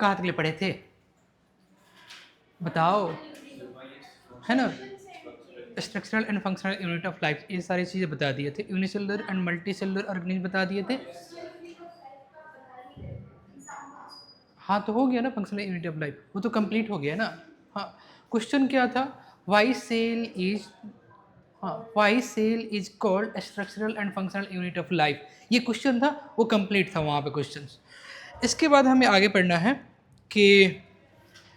कहाँ तक ले पढ़े थे बताओ, है ना? Structural and functional unit of life, ये सारी चीज़ें बता दिए थे। Unicellular and multi cellular organism बता दिए थे। हाँ तो हो गया ना फंक्शनल यूनिट ऑफ लाइफ, वो तो कंप्लीट हो गया ना। हाँ, क्वेश्चन क्या था? वाई सेल इज, हाँ, why cell is called structural and functional unit of life, ये क्वेश्चन था, वो कंप्लीट था वहाँ पे क्वेश्चन। इसके बाद हमें आगे पढ़ना है कि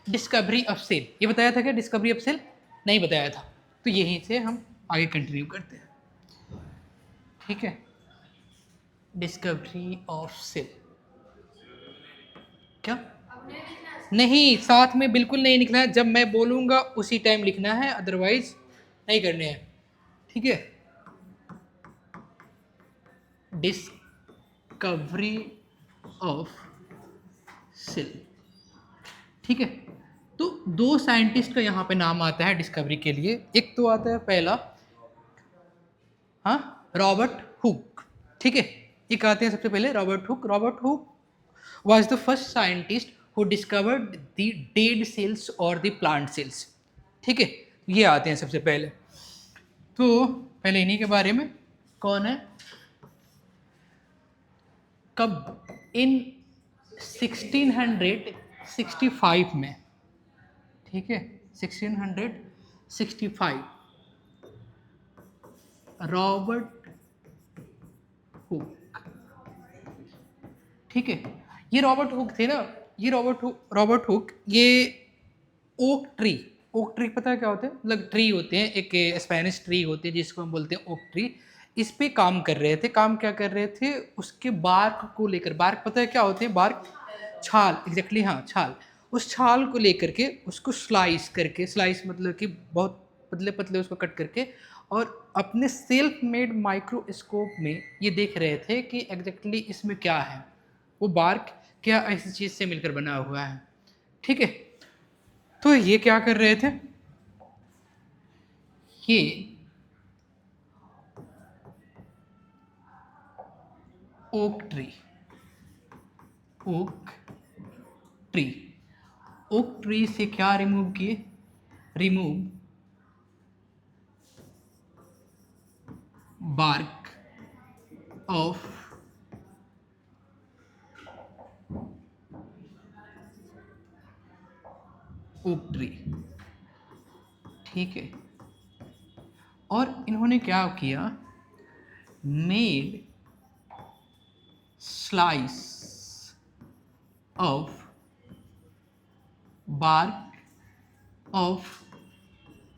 डिस्कवरी ऑफ सेल, ये बताया था क्या? डिस्कवरी ऑफ सेल नहीं बताया था, तो यहीं से हम आगे कंटिन्यू करते हैं। ठीक है, डिस्कवरी ऑफ सेल क्या? नहीं, साथ में बिल्कुल नहीं लिखना है, जब मैं बोलूँगा उसी टाइम लिखना है, अदरवाइज नहीं करने हैं। ठीक है, डिस्कवरी ऑफ सेल। ठीक है, तो दो साइंटिस्ट का यहाँ पे नाम आता है डिस्कवरी के लिए। एक तो आता है पहला, हाँ, रॉबर्ट हुक। ठीक है, एक आते हैं सबसे पहले Robert Hooke. Robert Hooke was the first scientist who discovered the dead cells or the plant cells। ठीक है, ये आते हैं सबसे पहले। तो पहले इन्हीं के बारे में, कौन है, कब, इन 1665 में। ठीक है, 1665 रॉबर्ट हुक। ठीक है, ये रॉबर्ट हुक थे ना, ये रॉबर्ट हुक ये ओक ट्री, ओक ट्री पता है क्या होते हैं? मतलब ट्री होते हैं, एक स्पेनिश ट्री होती है जिसको हम बोलते हैं ओक ट्री। इस पे काम कर रहे थे। काम क्या कर रहे थे? उसके बार्क को लेकर, बार्क पता है क्या होते हैं? बार्क, छाल, एग्जैक्टली हाँ, छाल। उस छाल को लेकर के उसको स्लाइस करके, स्लाइस मतलब कि बहुत पतले पतले उसको कट करके, और अपने सेल्फ मेड माइक्रोस्कोप में ये देख रहे थे कि एग्जैक्टली इसमें क्या है, वो बार्क क्या ऐसी चीज़ से मिलकर बना हुआ है। ठीक है, तो ये क्या कर रहे थे? ये oak tree, oak tree, oak tree से क्या रिमूव किए? Remove bark of oak tree. ठीक है, और इन्होंने क्या किया? Made slice of bark of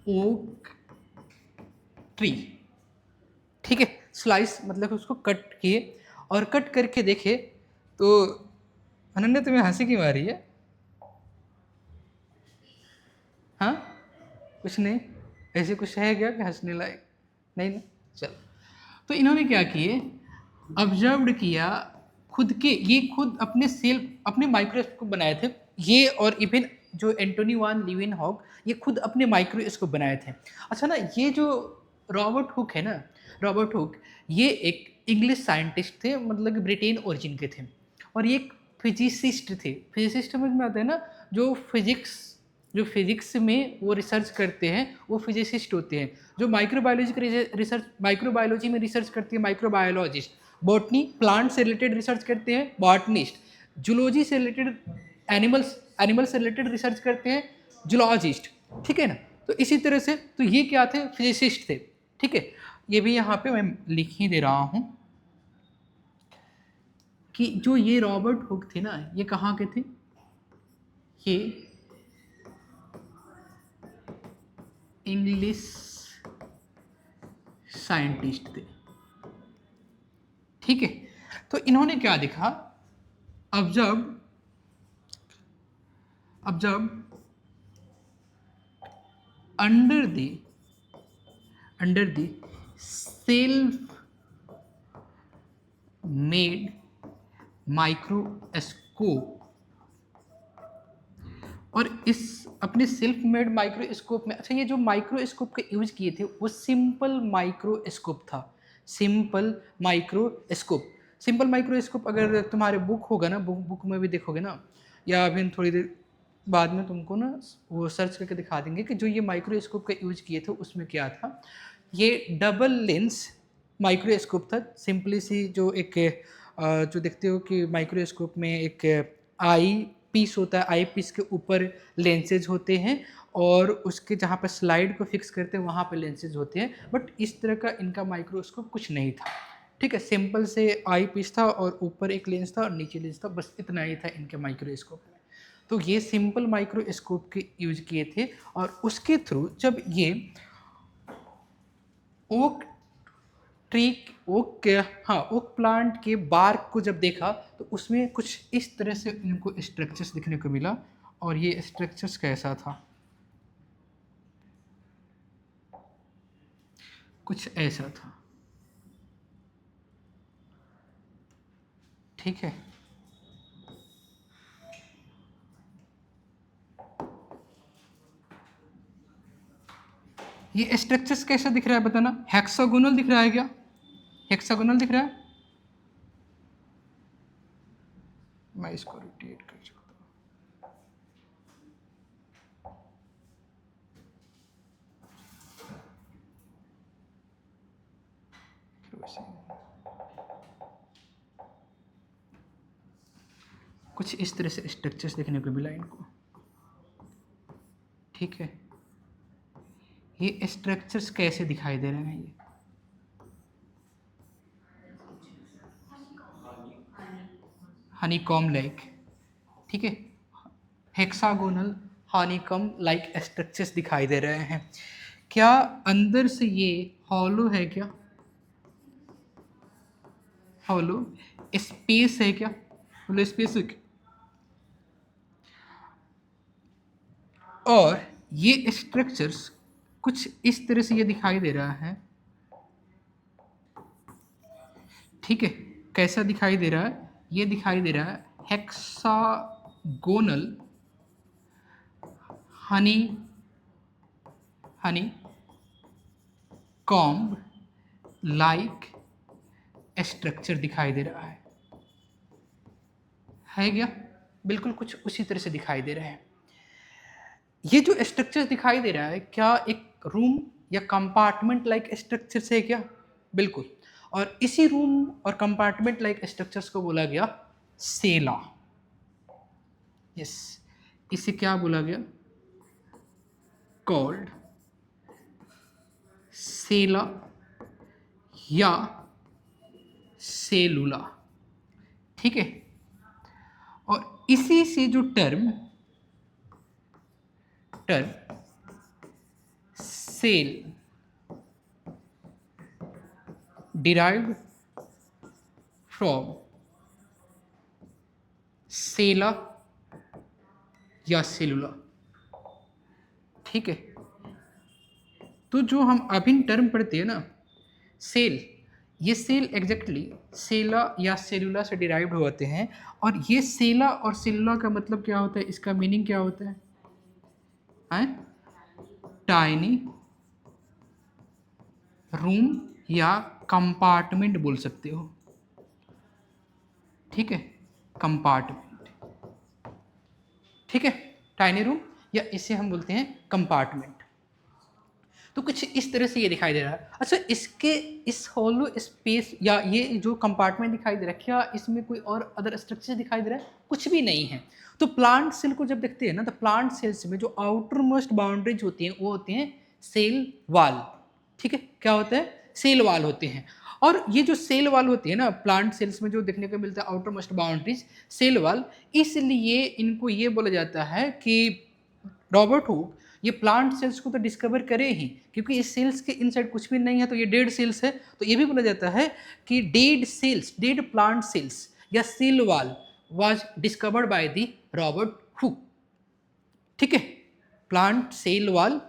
oak tree. ठीक है, स्लाइस मतलब उसको कट किए, और कट करके देखे तो अनन्या तुम्हें हंसी क्यों आ रही है? हाँ, कुछ नहीं, ऐसे कुछ है क्या कि हंसने लायक? नहीं ना, चलो। तो इन्होंने क्या किए? ऑब्जर्व किया खुद के, ये खुद अपने सेल्फ, अपने माइक्रोस्कोप बनाए थे ये, और इवन जो एंटोनी वान लीवेनहॉक, ये खुद अपने माइक्रोस्कोप बनाए थे। अच्छा ना, ये जो रॉबर्ट हुक है ना, रॉबर्ट हुक ये एक इंग्लिश साइंटिस्ट थे, मतलब कि ब्रिटेन ओरिजिन के थे, और ये एक फिजिसिस्ट थे। फिजिसिस्ट समझ में आता है ना, जो फिजिक्स में वो रिसर्च करते हैं, वो फिजिसिस्ट होते हैं। जो माइक्रोबायोलॉजी की रिसर्च, माइक्रोबायोलॉजी में रिसर्च करती है, माइक्रोबायोलॉजिस्ट। बॉटनी, प्लांट से रिलेटेड रिसर्च करते हैं, बॉटनिस्ट। जूलॉजी से रिलेटेड, एनिमल से रिलेटेड रिसर्च करते हैं, जूलॉजिस्ट। ठीक है ना, तो इसी तरह से तो ये क्या थे? फिजिसिस्ट थे। ठीक है, ये भी यहाँ पे मैं लिख ही दे रहा हूँ कि जो ये रॉबर्ट हुक थे ना, ये कहाँ के थे? ये इंग्लिश साइंटिस्ट थे। ठीक है, तो इन्होंने क्या देखा? Observe under the self made microscope, और इस अपने सेल्फ मेड माइक्रोस्कोप में, अच्छा, ये जो माइक्रोस्कोप का यूज किए थे वो सिंपल माइक्रोस्कोप था। सिंपल माइक्रोस्कोप, सिंपल माइक्रोस्कोप अगर तुम्हारे बुक होगा ना, बुक में भी देखोगे ना, या अभी हम थोड़ी देर बाद में तुमको ना वो सर्च करके दिखा देंगे कि जो ये माइक्रोस्कोप का यूज किए थे उसमें क्या था। ये डबल लेंस माइक्रोस्कोप था। सिंपली सी जो एक जो देखते हो कि माइक्रोस्कोप में एक आई पीस होता है, आई पीस के ऊपर लेंसेज होते हैं और उसके जहाँ पर स्लाइड को फिक्स करते हैं वहाँ पे लेंसेज होते हैं, बट इस तरह का इनका माइक्रोस्कोप कुछ नहीं था। ठीक है, सिंपल से आई पीस था और ऊपर एक लेंस था और नीचे लेंस था, बस इतना ही था इनके माइक्रोस्कोप में। तो ये सिंपल माइक्रोस्कोप के यूज किए थे और उसके थ्रू जब ये ओक ट्री ओक प्लांट के बार्क को जब देखा तो उसमें कुछ इस तरह से इनको स्ट्रक्चर्स दिखने को मिला। और ये स्ट्रक्चर्स कैसा था, कुछ ऐसा था। ठीक है, ये स्ट्रक्चर्स कैसा दिख रहा है बताना। हेक्सागोनल दिख रहा है क्या? हेक्सागोनल दिख रहा है? मैं इसको रोटेट कर सकता हूँ। कुछ इस तरह से स्ट्रक्चर्स देखने को मिला इनको। ठीक है, ये स्ट्रक्चर्स कैसे दिखाई दे रहे हैं? ये हनीकॉम लाइक। ठीक है, हेक्सागोनल हनीकॉम लाइक स्ट्रक्चर्स दिखाई दे रहे हैं। क्या अंदर से ये हॉलो है क्या? हॉलो स्पेस है क्या? हॉलो स्पेस है क्या? और ये स्ट्रक्चर्स कुछ इस तरह से ये दिखाई दे रहा है। ठीक है, कैसा दिखाई दे रहा है? ये दिखाई दे रहा है hexagonal Honey Honey comb like structure दिखाई दे रहा है क्या? बिल्कुल कुछ उसी तरह से दिखाई दे रहे हैं। ये जो स्ट्रक्चर दिखाई दे रहा है क्या एक रूम या कंपार्टमेंट लाइक स्ट्रक्चर से है क्या? बिल्कुल। और इसी रूम और कंपार्टमेंट लाइक स्ट्रक्चर्स को बोला गया सेला। यस, इसे क्या बोला गया? कॉल्ड सेला या सेलुला। ठीक है, और इसी से जो टर्म सेल डिराइव्ड फ्रॉम सेला या सेलुला। ठीक है, तो जो हम अभिन्न टर्म पढ़ते हैं ना सेल, ये सेल एग्जैक्टली सेला या सेलुला से डिराइव्ड होते हैं। और ये सेला और सेलुला का मतलब क्या होता है, इसका मीनिंग क्या होता है? टाइनी रूम या कंपार्टमेंट बोल सकते हो। ठीक है, कंपार्टमेंट। ठीक है, टाइनी रूम या इसे हम बोलते हैं कंपार्टमेंट। तो कुछ इस तरह से ये दिखाई दे रहा है। अच्छा, इसके इस हॉलो स्पेस या ये जो कंपार्टमेंट दिखाई दे रहा है, क्या इसमें कोई और अदर स्ट्रक्चर दिखाई दे रहा है? कुछ भी नहीं है। तो प्लांट सेल को जब देखते हैं ना, तो प्लांट सेल्स में जो आउटर मोस्ट बाउंड्रीज होती हैं वो होते हैं सेल वाल। ठीक है, क्या होता है? सेल वाल होते हैं। और ये जो सेल वाल होती है ना प्लांट सेल्स में जो देखने को मिलता है outer most boundaries cell wall, इसलिए इनको ये बोला जाता है कि रॉबर्ट हुक ये प्लांट सेल्स को तो डिस्कवर करे ही, क्योंकि इस सेल्स के इनसाइड कुछ भी नहीं है, तो ये डेड सेल्स है। तो ये भी बोला जाता है कि dead cells, dead plant cells या cell wall was discovered by the Robert Hooke. ठीक है, प्लांट सेल वाल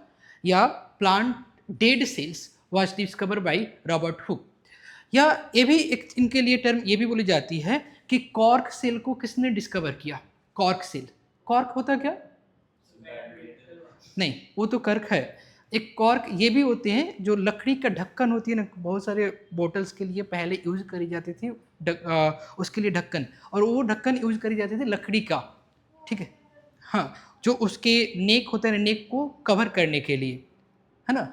या plant dead cells was discovered by Robert Hooke. या ये भी एक इनके लिए टर्म ये भी बोली जाती है कि कॉर्क सेल को किसने डिस्कवर किया? कॉर्क सेल, कॉर्क होता क्या? नहीं, वो तो कर्क है। एक कॉर्क ये भी होते हैं जो लकड़ी का ढक्कन होती है ना, बहुत सारे बोटल्स के लिए पहले यूज करी जाती थी उसके लिए ढक्कन, और वो ढक्कन यूज करी जाती थी लकड़ी का। ठीक है, हाँ, जो उसके नेक होता है, नेक को कवर करने के लिए, है ना।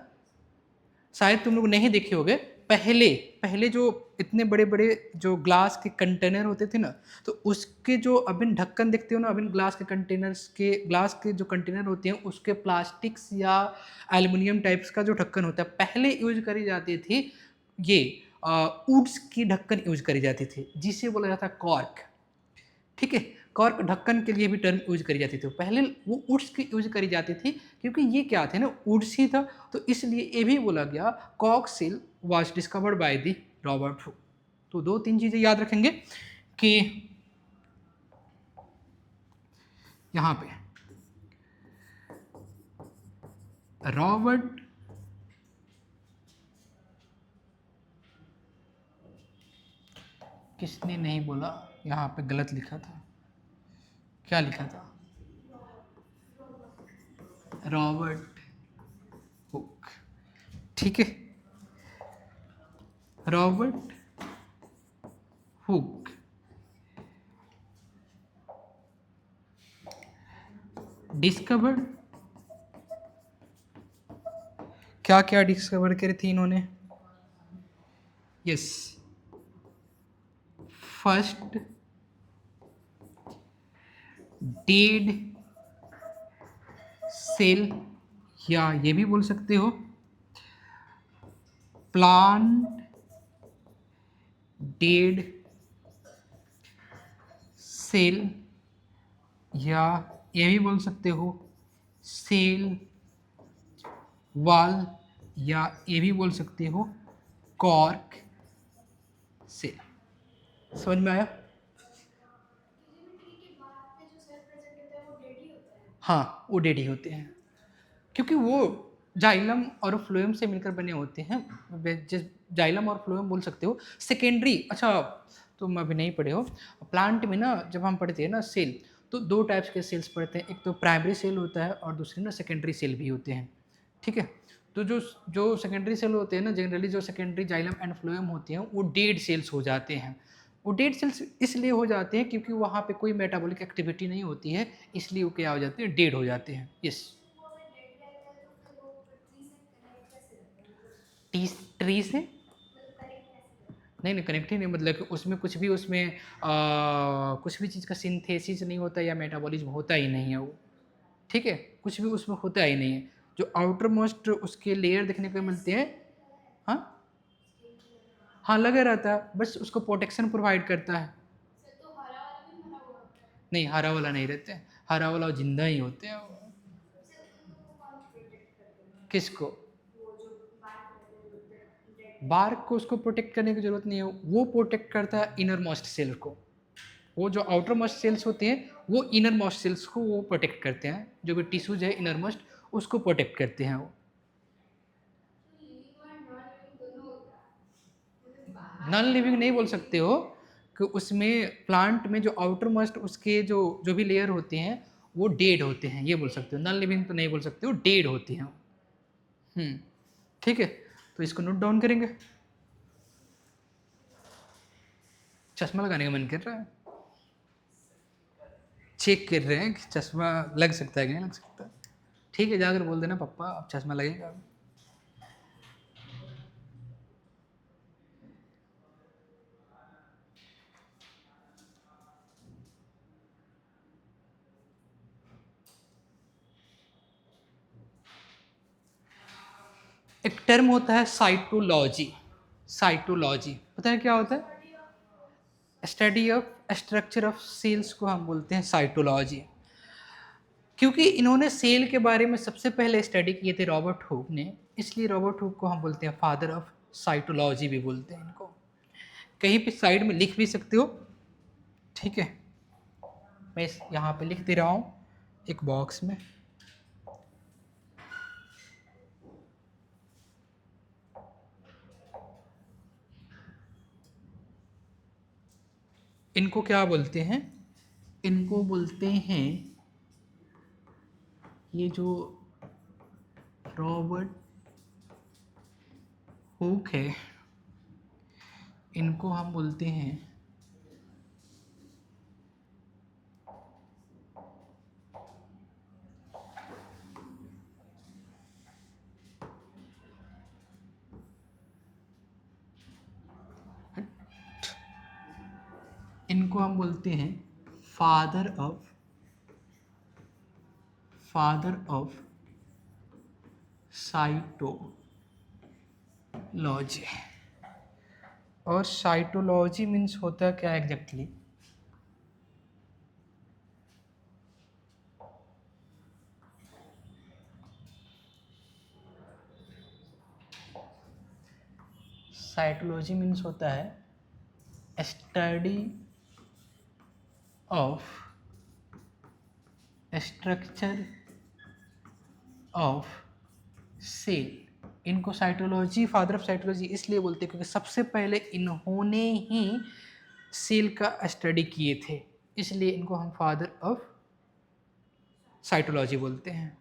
शायद तुम लोग नहीं देखे होगे, पहले पहले जो इतने बड़े बड़े जो ग्लास के कंटेनर होते थे ना, तो उसके जो अबिन ढक्कन देखते हो ना, अबिन ग्लास के कंटेनर्स के, ग्लास के जो कंटेनर होते हैं उसके प्लास्टिक्स या एल्युमिनियम टाइप्स का जो ढक्कन होता है, पहले यूज करी जाती थी ये वुड्स की ढक्कन यूज करी जाती थी, जिसे बोला जाता है कॉर्क। ठीक है, कॉर्क ढक्कन के लिए भी टर्म यूज करी जाती थी। पहले वो वुड्स की यूज करी जाती थी, क्योंकि ये क्या थे ना, वुड्स ही था, तो इसलिए ये भी बोला गया कॉक cell was discovered by the Robert Hooke. तो दो तीन चीजें याद रखेंगे कि यहाँ पे रॉबर्ट किसने नहीं बोला, यहाँ पे गलत लिखा था, क्या लिखा था, रॉबर्ट हुक। ठीक है, रॉबर्ट हुक डिस्कवर्ड, क्या क्या डिस्कवर करे थे इन्होंने, यस, फर्स्ट डेड सेल, या ये भी बोल सकते हो प्लांट डेड सेल, या ये भी बोल सकते हो सेल वॉल, या ये भी बोल सकते हो कॉर्क सेल। समझ में आया? हाँ, वो डेड ही होते हैं, क्योंकि वो जाइलम और फ्लोएम से मिलकर बने होते हैं। जिस जाइलम और फ्लोएम बोल सकते हो सेकेंडरी। अच्छा, तुम अभी नहीं पढ़े हो, प्लांट में ना जब हम पढ़ते हैं ना सेल, तो दो टाइप्स के सेल्स पढ़ते हैं, एक तो प्राइमरी सेल होता है और दूसरे ना सेकेंडरी सेल भी होते हैं। ठीक है, तो जो जो सेकेंडरी सेल होते हैं ना, जनरली जो सेकेंडरी जाइलम एंड फ्लोएम होते हैं वो डेड सेल्स हो जाते हैं। वो डेड सेल्स इसलिए हो जाते हैं क्योंकि वहाँ पे कोई मेटाबॉलिक एक्टिविटी नहीं होती है, इसलिए वो क्या हो जाते हैं, डेड हो जाते हैं। यस, ट्री से नहीं नहीं, कनेक्ट ही नहीं, मतलब कि उसमें कुछ भी उसमें कुछ भी चीज़ का सिंथेसिस नहीं होता या मेटाबॉलिज्म होता ही नहीं है वो। ठीक है, कुछ भी उसमें होता ही नहीं है। जो आउटर मोस्ट उसके लेयर देखने को मिलते हैं, हाँ हाँ लगा रहता है, बस उसको प्रोटेक्शन प्रोवाइड करता है। नहीं, हरा वाला नहीं रहते हैं, हरा वाला जिंदा ही होते हैं वो। किसको? बार्क को उसको प्रोटेक्ट करने की जरूरत नहीं है, वो प्रोटेक्ट करता है इनर मोस्ट सेल को। वो जो आउटर मोस्ट सेल्स होते हैं वो इनर मोस्ट सेल्स को वो प्रोटेक्ट करते हैं, जो भी टिश्यूज है इनर मोस्ट उसको प्रोटेक्ट करते हैं वो। नॉन लिविंग नहीं बोल सकते हो, कि उसमें प्लांट में जो आउटर मोस्ट उसके जो जो भी लेयर होते हैं वो डेड होते हैं, ये बोल सकते हो। नॉन लिविंग तो नहीं बोल सकते हो, डेड होते हैं। ठीक है, तो इसको नोट डाउन करेंगे। चश्मा लगाने का मन कर रहा है, चेक कर रहे हैं कि चश्मा लग सकता है कि नहीं लग सकता। ठीक है, जाकर बोल देना पापा अब चश्मा लगेगा। एक टर्म होता है साइटोलॉजी। साइटोलॉजी पता है क्या होता है? Study of structure of cells को हम बोलते हैं साइटोलॉजी। क्योंकि इन्होंने सेल के बारे में सबसे पहले स्टडी किए थे रॉबर्ट हुक ने, इसलिए रॉबर्ट हुक को हम बोलते हैं फादर ऑफ साइटोलॉजी भी बोलते हैं इनको। कहीं पे साइड में लिख भी सकते हो। ठीक है, मैं यहाँ पे लिख दे रहा हूँ एक बॉक्स में। इनको क्या बोलते हैं? इनको बोलते हैं, ये जो रॉबर्ट हुक है इनको हम बोलते हैं इनको हम बोलते हैं फादर ऑफ साइटोलॉजी। और साइटोलॉजी मीन्स होता क्या एग्जैक्टली? साइटोलॉजी मीन्स होता है study of structure of cell. इनको साइटोलॉजी, फादर ऑफ साइटोलॉजी इसलिए बोलते हैं क्योंकि सबसे पहले इन्होंने ही सेल का स्टडी किए थे, इसलिए इनको हम फादर ऑफ साइटोलॉजी बोलते हैं।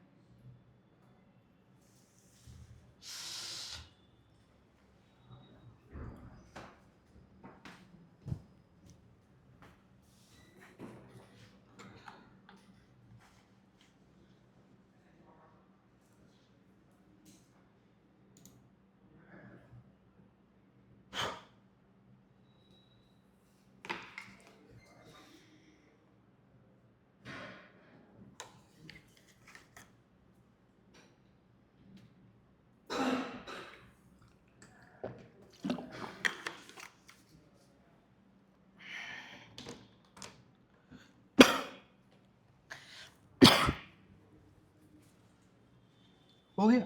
हो गया?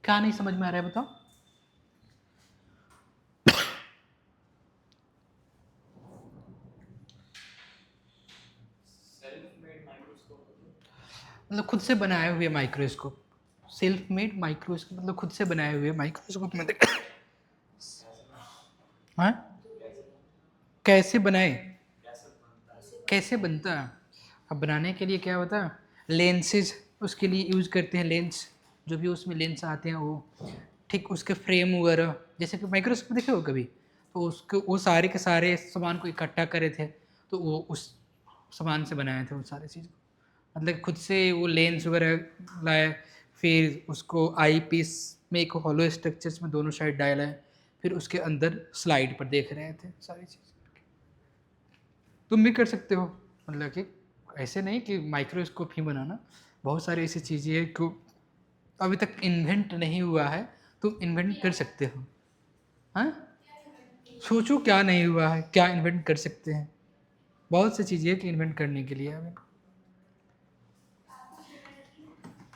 क्या नहीं समझ में आ रहा है बताओ? मतलब खुद से बनाए हुए माइक्रोस्कोप। सेल्फ मेड माइक्रोस्कोप मतलब खुद से बनाए हुए माइक्रोस्कोप में देख। हाँ, कैसे बनाए, कैसे बनता है? अब बनाने के लिए क्या होता है, लेंसेज उसके लिए यूज करते हैं। लेंस जो भी उसमें लेंस आते हैं वो ठीक उसके फ्रेम वगैरह, जैसे कि माइक्रोस्कोप देखे हो कभी, तो उसको वो सारे के सारे सामान को इकट्ठा करे थे, तो वो उस सामान से बनाए थे वो सारी चीज़ को। मतलब खुद से वो लेंस वगैरह लाए, फिर उसको आई पीस में एक हॉलो स्ट्रक्चर्स में दोनों साइड डाला है, फिर उसके अंदर स्लाइड पर देख रहे थे सारी चीज़। तुम भी कर सकते हो, मतलब कि ऐसे नहीं कि माइक्रोस्कोप ही बनाना, बहुत सारी ऐसी चीज़ें हैं जो अभी तक इन्वेंट नहीं हुआ है, तुम इन्वेंट कर सकते हो। हाँ, सोचो क्या नहीं हुआ है, क्या इन्वेंट कर सकते हैं। बहुत सी चीज़ें हैं कि इन्वेंट करने के लिए अभी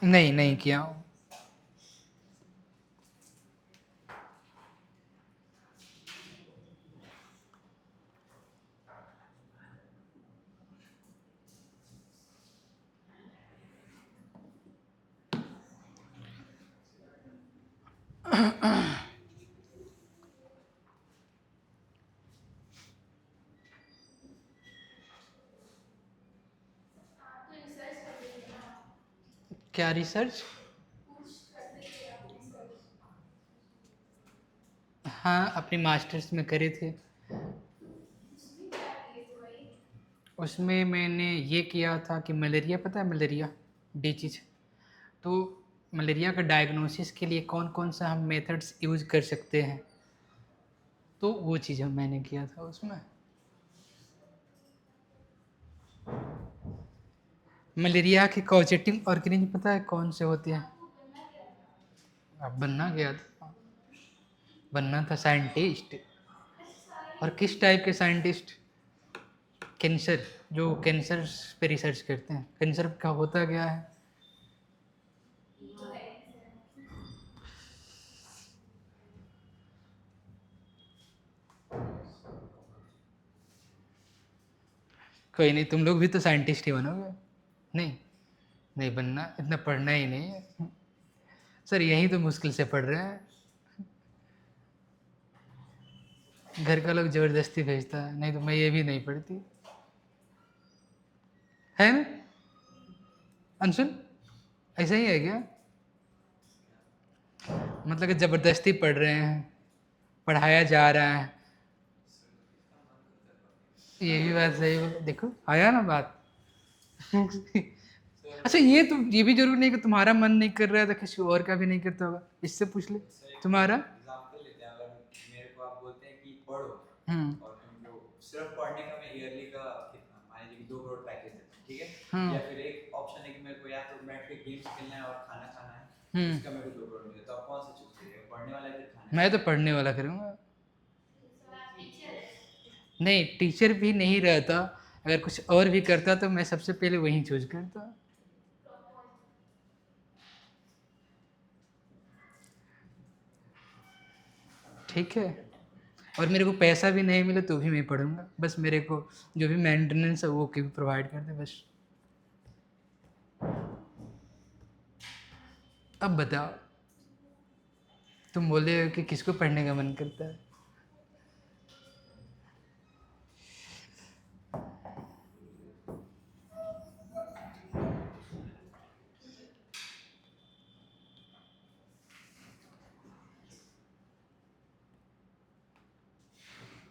नहीं किया। क्या रिसर्च? हाँ, अपनी मास्टर्स में करे थे। उसमें मैंने ये किया था कि मलेरिया, पता है मलेरिया डिजीज, तो मलेरिया का डायग्नोसिस के लिए कौन कौन सा हम मेथड्स यूज कर सकते हैं, तो वो चीज़ मैंने किया था उसमें। मलेरिया के कॉजेटिंग ऑर्गेनिज्म पता है कौन से होते हैं? अब बनना गया था, बनना था साइंटिस्ट। और किस टाइप के साइंटिस्ट? कैंसर, जो कैंसर पे रिसर्च करते हैं। कैंसर का होता क्या है? कोई नहीं, तुम लोग भी तो साइंटिस्ट ही बनोगे। नहीं, नहीं बनना, इतना पढ़ना ही नहीं है सर, यही तो मुश्किल से पढ़ रहे हैं। घर का लोग ज़बरदस्ती भेजता है, नहीं तो मैं ये भी नहीं पढ़ती है ना अंशुल? ऐसा ही है क्या? मतलब कि ज़बरदस्ती पढ़ रहे हैं, पढ़ाया जा रहा है। ये भी बात सही है, देखो आया ना बात। अच्छा, ये तो ये भी जरूरी नहीं कि तुम्हारा मन नहीं कर रहा है तो किसी और का भी नहीं करता होगा, इससे पूछ ले तुम्हारा। एग्जाम्पल लेते हैं, अगर मेरे को आप बोलते हैं कि पढ़ो हम्म, और तुम सिर्फ पढ़ने का मैं ईयरली का कितना मान लीजिए कि 2 करोड़ पैकेज है, ठीक है? हाँ। या फिर एक ऑप्शन है कि मेरे को या तो बैठ के गेम्स खेलना है और खाना खाना है, हम्म। इसका मेरे को 2 करोड़ मिले, तो आप कौन सा चूज करिएगा, पढ़ने वाला या फिर खाने मैं तो पढ़ने वाला करूँगा। नहीं, टीचर भी नहीं रहता, अगर कुछ और भी करता तो मैं सबसे पहले वही चूज करता। ठीक है, और मेरे को पैसा भी नहीं मिले तो भी मैं पढ़ूंगा, बस मेरे को जो भी मेंटेनेंस है वो भी प्रोवाइड कर दे बस। अब बताओ, तुम बोले हो कि किसको पढ़ने का मन करता है?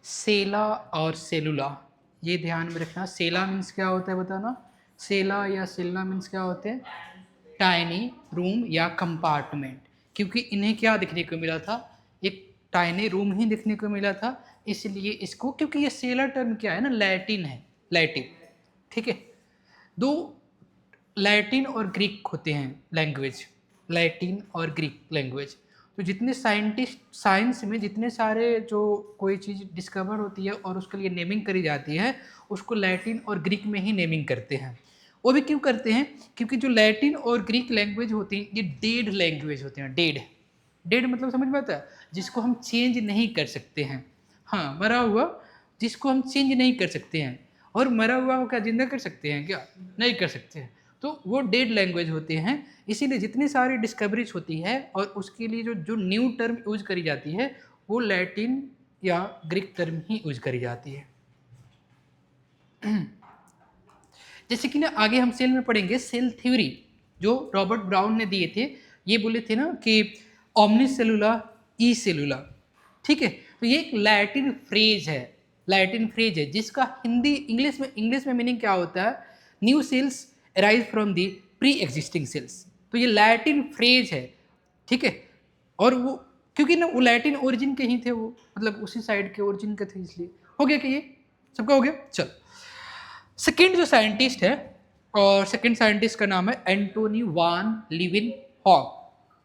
सेला और सेलुला, ये ध्यान में रखना। सेला मीन्स क्या होता है बताना? सेला या सेलुला मीन्स क्या होते हैं? टाइनी रूम या कंपार्टमेंट। क्योंकि इन्हें क्या देखने को मिला था? एक टाइनी रूम ही देखने को मिला था, इसलिए इसको, क्योंकि ये सेला टर्म क्या है ना, लैटिन है, लैटिन। ठीक है, दो लैटिन और ग्रीक होते हैं लैंग्वेज, लैटिन और ग्रीक लैंग्वेज। तो जितने साइंटिस्ट, साइंस में जितने सारे जो कोई चीज़ डिस्कवर होती है और उसके लिए नेमिंग करी जाती है, उसको लैटिन और ग्रीक में ही नेमिंग करते हैं। वो भी क्यों करते हैं? क्योंकि जो लैटिन और ग्रीक लैंग्वेज होती हैं ये डेड लैंग्वेज होते हैं। डेड, डेड मतलब समझ में आता है? जिसको हम चेंज नहीं कर सकते हैं। हाँ, मरा हुआ जिसको हम चेंज नहीं कर सकते हैं। और मरा हुआ को क्या जिंदा कर सकते हैं? क्या नहीं कर सकते हैं। तो वो डेड लैंग्वेज होते हैं। इसीलिए जितनी सारी डिस्कवरीज होती है और उसके लिए जो जो न्यू टर्म यूज करी जाती है वो लैटिन या ग्रीक टर्म ही यूज करी जाती है। जैसे कि ना आगे हम सेल में पढ़ेंगे, सेल थ्योरी जो रॉबर्ट ब्राउन ने दिए थे। ये बोले थे ना कि ओमनी सेलुला ई सेलुला। ठीक है, तो ये एक लैटिन फ्रेज है, लैटिन फ्रेज है जिसका हिंदी इंग्लिश में मीनिंग क्या होता है? New cells arise from the pre existing cells. तो ये लैटिन फ्रेज है। ठीक है, और वो क्योंकि ना वो लैटिन ओरिजिन के ही थे, वो मतलब उसी साइड के ओरिजिन के थे, इसलिए हो गया कि ये सबका हो गया। चल, सेकेंड जो साइंटिस्ट है, और सेकेंड साइंटिस्ट का नाम है एंटोनी वान लीविन हॉग।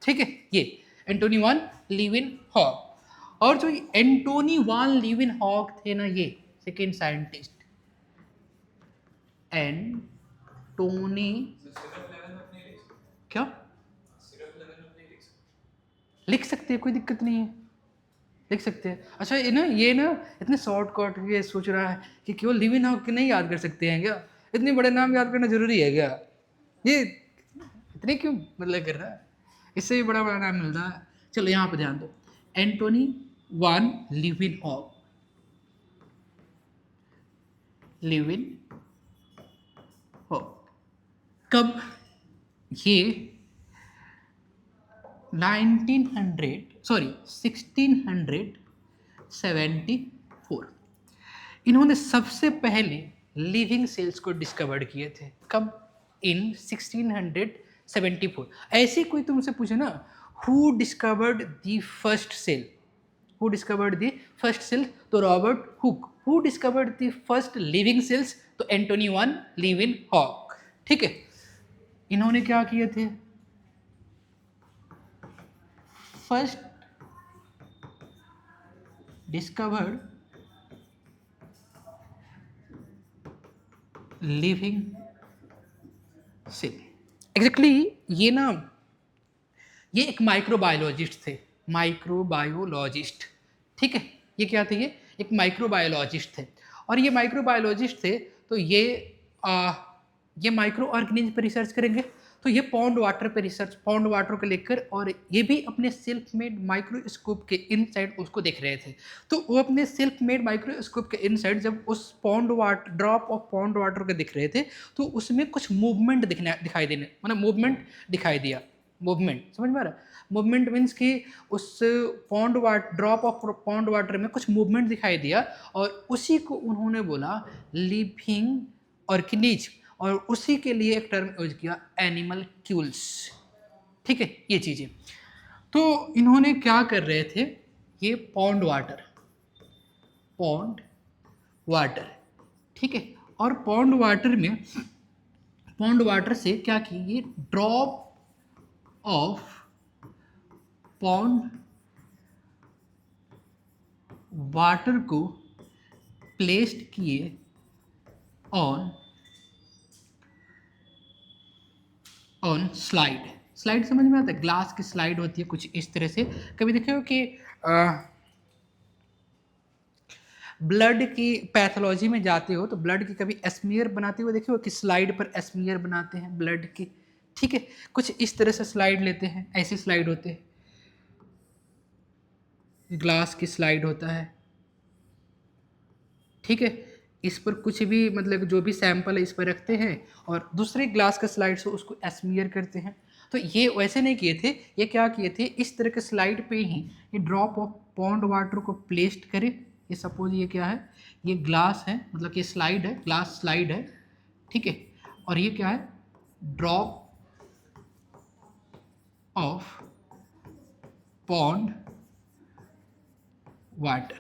ठीक है, ये एंटोनी वान लीविन हॉग। और जो एंटोनी वान लीविन हॉग थे ना, ये सेकेंड साइंटिस्ट एंटोनी, क्या लिख सकते हैं, कोई दिक्कत नहीं है, लिख सकते हैं। अच्छा, ये ना इतने शॉर्टकट ये सोच रहा है कि केवल लिविन हॉग के नहीं याद कर सकते हैं क्या? इतने बड़े नाम याद करना जरूरी है क्या? ये इतने क्यों मतलब कर रहा है? इससे भी बड़ा बड़ा नाम मिल रहा है। चलो यहाँ पे ध्यान दो, एंटोनी वान लीविन हॉग, लिविन हॉग। कब? ये 1674 इन्होंने सबसे पहले लिविंग सेल्स को डिस्कवर किए थे। कब? इन 1674। ऐसे कोई तुमसे पूछे ना, who discovered the first cell, who discovered the first cell, तो Robert Hooke. Who discovered the first living cells, तो एंटोनी वान लीविन हॉग। ठीक है, इन्होंने क्या किए थे? First discovered living cell. Exactly ये ना, ये एक माइक्रोबायोलॉजिस्ट थे, माइक्रोबायोलॉजिस्ट। ठीक है, ये क्या थे? ये एक माइक्रोबायोलॉजिस्ट थे। और ये माइक्रोबायोलॉजिस्ट थे तो ये माइक्रो ऑर्गेनिज्म पर रिसर्च करेंगे। तो ये पॉन्ड वाटर पे रिसर्च, पॉन्ड वाटर को लेकर, और ये भी अपने सेल्फ मेड माइक्रोस्कोप के इनसाइड उसको देख रहे थे। तो वो अपने सेल्फ मेड माइक्रोस्कोप के इनसाइड जब उस pond water, drop of pond water को दिख रहे थे, तो उसमें कुछ मूवमेंट दिखाई देने, मतलब मूवमेंट दिखाई दिया। मूवमेंट समझ में आ रहा है? मूवमेंट मीन्स कि उस pond water, drop of pond water में कुछ मूवमेंट दिखाई दिया, और उसी को उन्होंने बोला लिविंग ऑर्गेनिज्म, और उसी के लिए एक टर्म यूज किया, एनिमल क्यूल्स। ठीक है, ये चीज़ें। तो इन्होंने क्या कर रहे थे? ये पॉन्ड वाटर, ठीक है। और पॉन्ड वाटर में, पॉन्ड वाटर से क्या किए, ड्रॉप ऑफ पॉन्ड वाटर को प्लेस्ड किए ऑन स्लाइड। स्लाइड समझ में आता है, ग्लास की स्लाइड होती है कुछ इस तरह से। कभी देखे हो कि ब्लड की पैथोलॉजी में जाते हो तो ब्लड की कभी स्मीयर बनाते हुए देखे हो कि स्लाइड पर स्मीयर बनाते हैं ब्लड की, ठीक है। कुछ इस तरह से स्लाइड लेते हैं, ऐसी स्लाइड होते हैं, ग्लास की स्लाइड होता है, ठीक है। इस पर कुछ भी मतलब जो भी सैंपल है इस पर रखते हैं और दूसरे ग्लास का स्लाइड से उसको स्मीयर करते हैं। तो ये वैसे नहीं किए थे, ये क्या किए थे, इस तरह के स्लाइड पे ही ये ड्रॉप ऑफ पॉन्ड वाटर को प्लेस्ड करे। ये सपोज ये क्या है, ये ग्लास है, मतलब ये स्लाइड है, ग्लास स्लाइड है, ठीक है। और ये क्या है, ड्रॉप ऑफ पॉन्ड वाटर।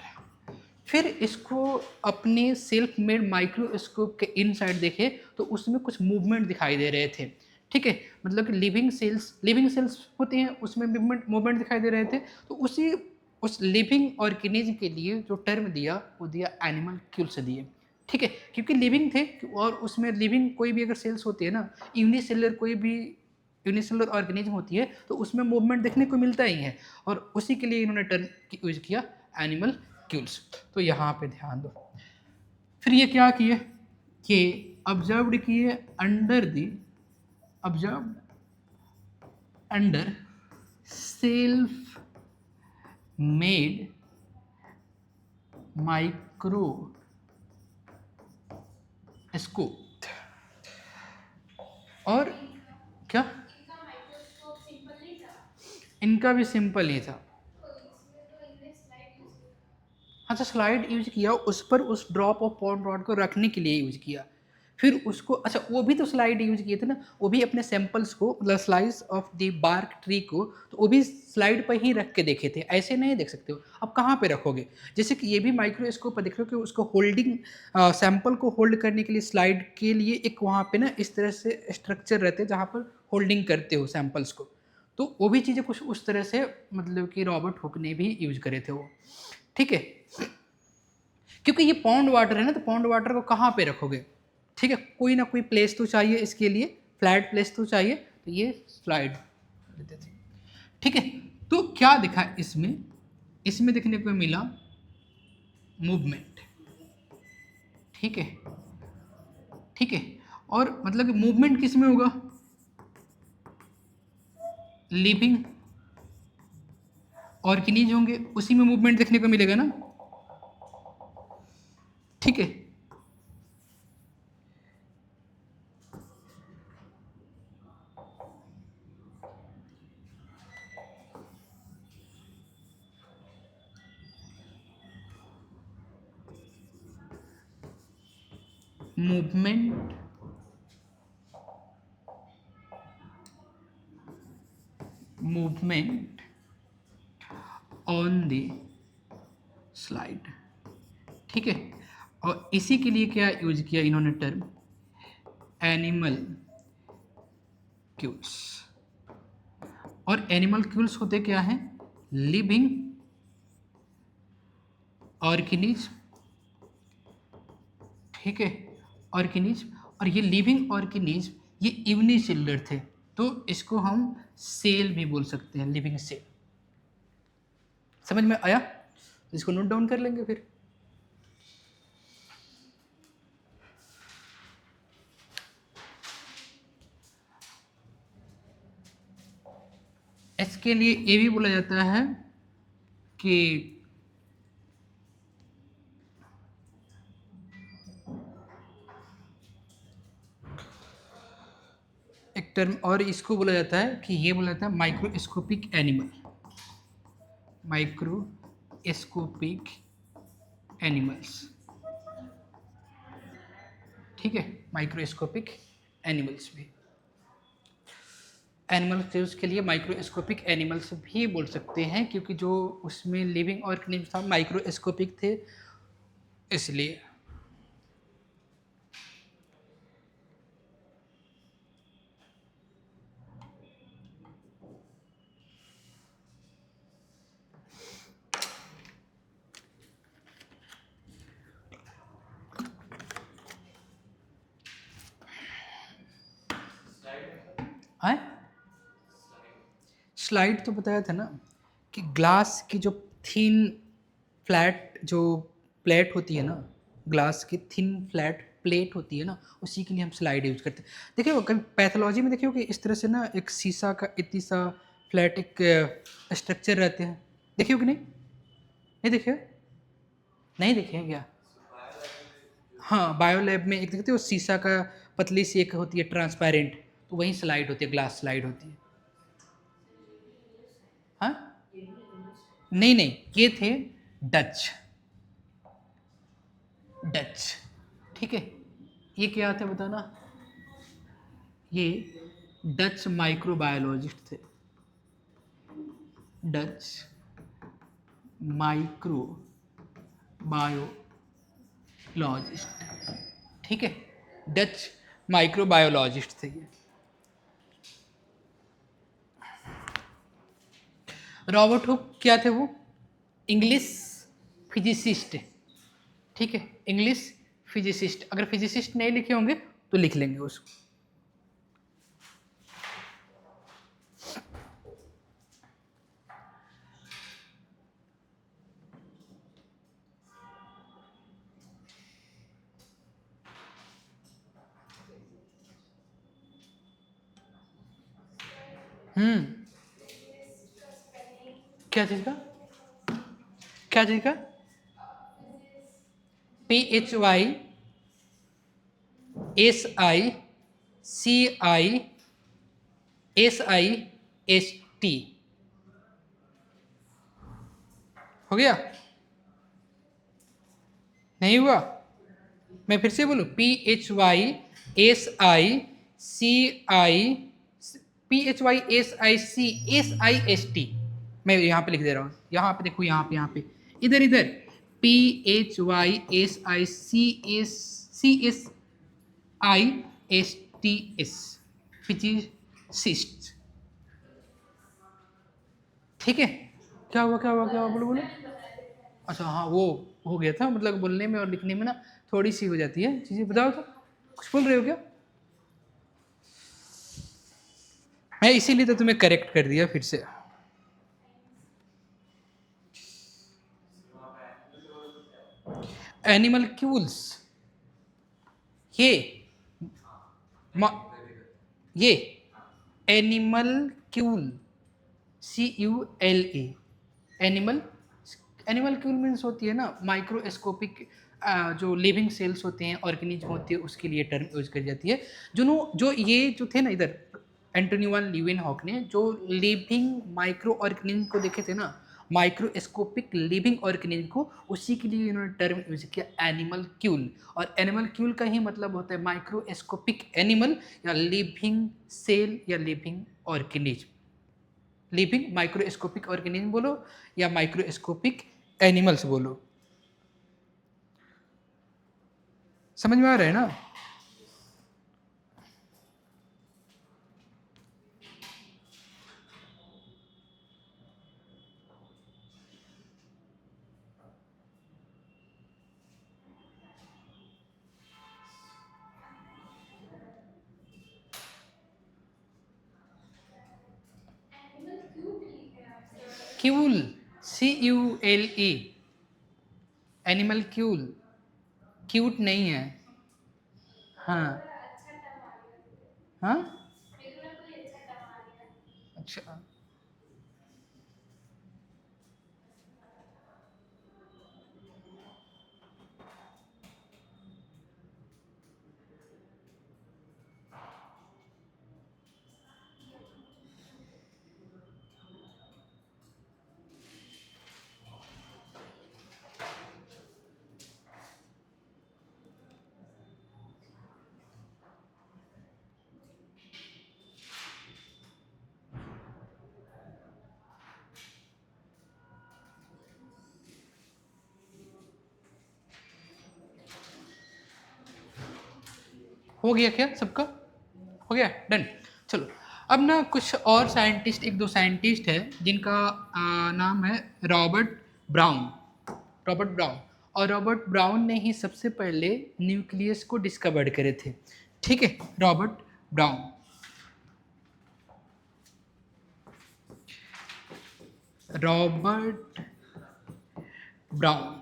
फिर इसको अपने सेल्फ मेड माइक्रोस्कोप के इनसाइड देखे तो उसमें कुछ मूवमेंट दिखाई दे रहे थे, ठीक है। मतलब कि लिविंग सेल्स होते हैं, उसमें मूवमेंट दिखाई दे रहे थे। तो उस लिविंग ऑर्गेनिज्म के लिए जो टर्म दिया वो दिया एनिमल क्यूल्स दिए, ठीक है। क्योंकि लिविंग थे और उसमें लिविंग कोई भी अगर सेल्स होती है ना, यूनिसेलुलर ऑर्गेनिज्म होती है तो उसमें मूवमेंट देखने को मिलता ही है, और उसी के लिए इन्होंने टर्म यूज किया एनिमल क्यूल्स। तो यहाँ पे ध्यान दो। फिर ये क्या किए कि ऑब्जर्व्ड किए अंडर सेल्फ मेड माइक्रोस्कोप। और क्या, इनका भी सिंपल ही था। हाँ, तो स्लाइड यूज किया, उस पर उस ड्रॉप ऑफ पॉन्ड रॉड को रखने के लिए यूज किया। फिर उसको, अच्छा वो भी तो स्लाइड यूज किए थे ना, वो भी अपने सैंपल्स को, मतलब slice of the bark tree को, तो वो भी स्लाइड पर ही रख के देखे थे, ऐसे नहीं देख सकते हो। अब कहाँ पे रखोगे, जैसे कि ये भी माइक्रोस्कोप पर देख रहे हो कि उसको होल्डिंग, सैंपल को होल्ड करने के लिए स्लाइड के लिए एक वहाँ पे ना इस तरह से स्ट्रक्चर रहते हैं जहाँ पर होल्डिंग करते हो सैंपल्स को। तो वो भी चीज़ें कुछ उस तरह से, मतलब कि रॉबर्ट हुक ने भी यूज करे थे वो, ठीक है। क्योंकि ये पॉन्ड वाटर है ना, तो पॉन्ड वाटर को कहाँ पे रखोगे, ठीक है, कोई ना कोई प्लेस तो चाहिए इसके लिए, फ्लैट प्लेस तो चाहिए, तो ये स्लाइड देते थे, ठीक है। तो क्या दिखा इसमें देखने को मिला मूवमेंट, ठीक है, ठीक है। और मतलब कि मूवमेंट किस में होगा, लिविंग ऑर्गेनिज होंगे उसी में मूवमेंट देखने को मिलेगा ना, ठीक है। मूवमेंट ऑन द स्लाइड, ठीक है। और इसी के लिए क्या यूज किया इन्होंने टर्म, एनिमल क्यूल्स। और एनिमल क्यूल्स होते क्या हैं, लिविंग ऑर्गेनिज्म, ठीक है, ऑर्गेनिज्म। और ये लिविंग ऑर्गेनिज्म ये यूनिसेलुलर थे, तो इसको हम सेल भी बोल सकते हैं, लिविंग सेल। समझ में आया, तो इसको नोट डाउन कर लेंगे फिर। इसके लिए ये भी बोला जाता है कि एक टर्म और इसको बोला जाता है कि ये बोला जाता है माइक्रोस्कोपिक एनिमल, माइक्रोस्कोपिक एनिमल्स, ठीक है, माइक्रोस्कोपिक एनिमल्स भी, एनिमल क्यूल्स के लिए माइक्रोस्कोपिक एनिमल्स भी बोल सकते हैं, क्योंकि जो उसमें लिविंग ऑर्गेनिज्म था माइक्रोस्कोपिक थे इसलिए। है स्लाइड तो बताया था ना कि ग्लास की जो थिन फ्लैट जो प्लेट होती है ना, ग्लास की थिन फ्लैट प्लेट होती है ना, उसी के लिए हम स्लाइड यूज करते हैं। देखिए वो कभी पैथोलॉजी में देखिए कि इस तरह से ना एक शीशा का इतनी सा फ्लैट एक स्ट्रक्चर रहते हैं, देखिए कि नहीं, नहीं देखिए, नहीं देखिए क्या? हाँ बायो लैब में एक देखते हो शीशा का पतली सी एक होती है ट्रांसपेरेंट, तो वही स्लाइड होती है, ग्लास स्लाइड होती है। हाँ नहीं नहीं, ये थे डच, डच, ठीक है। ये क्या थे बताना, ये डच माइक्रोबायोलॉजिस्ट थे, डच माइक्रोबायोलॉजिस्ट, ठीक है, डच माइक्रोबायोलॉजिस्ट थे ये। रॉबर्ट हुक क्या थे वो, इंग्लिश फिजिसिस्ट, ठीक है, इंग्लिश फिजिसिस्ट। अगर फिजिसिस्ट नहीं लिखे होंगे तो लिख लेंगे उसको। क्या चीज का, क्या चीज का? PHYSICISIST हो गया, नहीं हुआ? मैं फिर से बोलूं, PHYSICISIST, मैं यहाँ पे लिख दे रहा हूँ, यहाँ पे देखो, यहाँ पे, यहाँ पे, इधर इधर, PHYSICISIST, फिजिसिस्ट, ठीक है। क्या हुआ, क्या हुआ, क्या हुआ, बोलो बोलो। अच्छा हाँ, वो हो गया था, मतलब बोलने में और लिखने में ना थोड़ी सी हो जाती है चीज़ें। बताओ तो, कुछ बोल रहे हो क्या? मैं इसीलिए तो तुम्हें करेक्ट कर दिया फिर से। एनिमल क्यूल्स, ये ये animal Kiul, CULE, animal, animal Kiul means होती है ना माइक्रोस्कोपिक, जो लिविंग सेल्स होते हैं, ऑर्गेनिज्म होती है, उसके लिए टर्म यूज करी जाती है। जो ये जो थे ना इधर, एंटोनी वन लीवेनहॉक ने जो लिविंग माइक्रो ऑर्गेनिज्म को देखे थे ना, माइक्रोस्कोपिक लिविंग ऑर्गेनिज्म को, उसी के लिए इन्होंने टर्म यूज किया एनिमल क्यूल। और एनिमल क्यूल का ही मतलब होता है माइक्रोस्कोपिक एनिमल, या लिविंग सेल, या living organism. Living microscopic organism बोलो या माइक्रोस्कोपिक एनिमल्स बोलो, समझ में आ रहा है ना? Kiul, CULE, animal Kiul, cute नहीं है। हाँ हाँ, अच्छा, हो गया क्या सबका, हो गया, डन। चलो अब ना कुछ और साइंटिस्ट, एक दो साइंटिस्ट है जिनका नाम है रॉबर्ट ब्राउन, रॉबर्ट ब्राउन। और रॉबर्ट ब्राउन ने ही सबसे पहले न्यूक्लियस को डिस्कवर करे थे, ठीक है, रॉबर्ट ब्राउन। रॉबर्ट ब्राउन,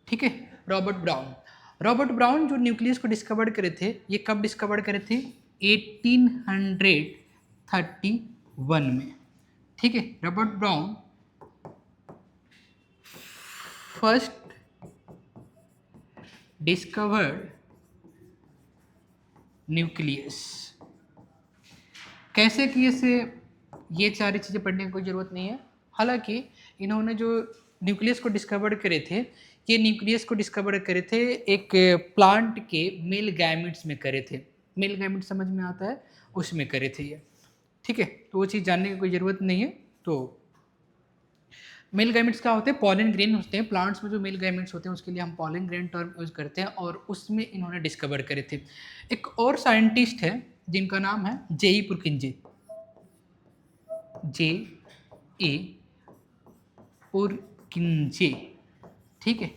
ठीक है, रॉबर्ट ब्राउन। रॉबर्ट ब्राउन जो न्यूक्लियस को डिस्कवर करे थे, ये कब डिस्कवर करे थे? 1831 में, ठीक है। Robert brown first discovered nucleus. कैसे किए से ये सारी चीज़ें पढ़ने की कोई ज़रूरत नहीं है। हालांकि इन्होंने जो न्यूक्लियस को डिस्कवर करे थे, ये न्यूक्लियस को डिस्कवर करे थे एक प्लांट के मेल गैमेट्स में करे थे। मेल गैमेट्स समझ में आता है, उसमें करे थे ये, ठीक है। तो वो चीज़ जानने की कोई ज़रूरत नहीं है। तो मेल गैमेट्स क्या होते हैं? पॉलन ग्रेन होते हैं। प्लांट्स में जो मेल गैमेट्स होते हैं उसके लिए हम पॉलन ग्रेन टर्म यूज़ करते हैं, और उसमें इन्होंने डिस्कवर करे थे। एक और साइंटिस्ट है जिनका नाम है जेई पुरकिंजे, J.A. पुरकिंजे, ठीक है,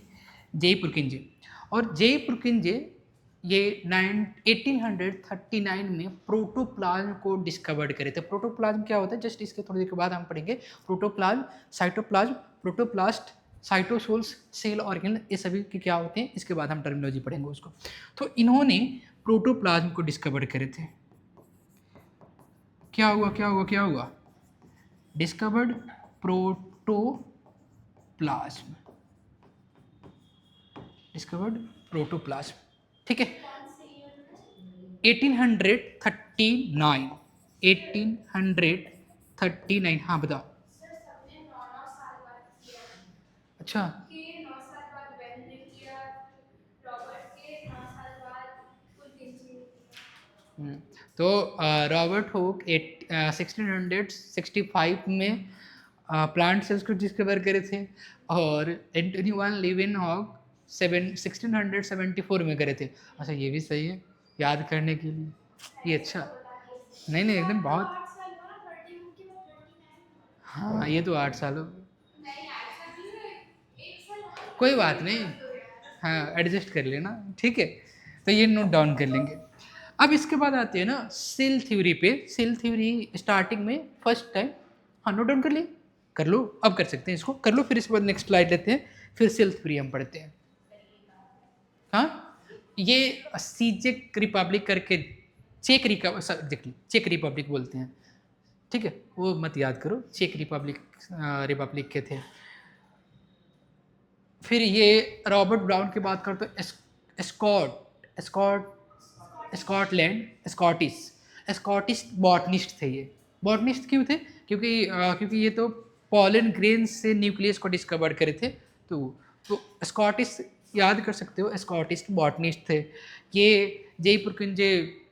जेई पुरकिंजे। और जेई पुरकिंजे ये 1839 में प्रोटोप्लाज्म को डिस्कवर्ड करे थे। प्रोटोप्लाज्म क्या होता है, जस्ट इसके थोड़ी देर के बाद हम पढ़ेंगे। Protoplasm, cytoplasm, protoplast, cytosols, cell organ, ये सभी के क्या होते हैं, इसके बाद हम टर्मिनोलॉजी पढ़ेंगे उसको। तो इन्होंने प्रोटोप्लाज्म को डिस्कवर करे थे। क्या हुआ क्या हुआ क्या हुआ? डिस्कवर्ड प्रोटोप्लाज्म, डिस्कवर्ड प्रोटोप्लाज्म, ठीक है। 1839, 1839, हाँ बताओ। अच्छा, तो रॉबर्ट हुक 1665 में प्लांट सेल्स को डिस्कवर करे थे, और एंटोनी वान लीवेनहॉक 1674 में करे थे। अच्छा, ये भी सही है याद करने के लिए, ये अच्छा। नहीं नहीं, एकदम बहुत, हाँ ये तो 8 साल हो गए, कोई बात नहीं, हाँ एडजस्ट कर लेना, ठीक है। तो ये नोट डाउन कर लेंगे। अब इसके बाद आते हैं ना सेल थ्योरी पे। सेल थ्योरी स्टार्टिंग में फर्स्ट टाइम, हाँ नोट डाउन कर लिए, कर लो, अब कर सकते हैं इसको, कर लो। फिर इसके बाद नेक्स्ट स्लाइड लेते हैं, फिर सेल थ्योरी हम पढ़ते हैं। हाँ, ये सीजेक रिपब्लिक करके, चेक रिपब्लिक बोलते हैं, ठीक है, वो मत याद करो, चेक रिपब्लिक के थे। फिर ये रॉबर्ट ब्राउन की बात करते तो स्कॉटिश बॉटनिस्ट थे ये। बॉटनिस्ट क्यों थे? क्योंकि ये तो पॉलन ग्रेन से न्यूक्लियस को डिस्कवर करे थे। तो स्कॉटिश याद कर सकते हो, स्कॉटिश बॉटनिस्ट थे ये। जयपुर कुंजे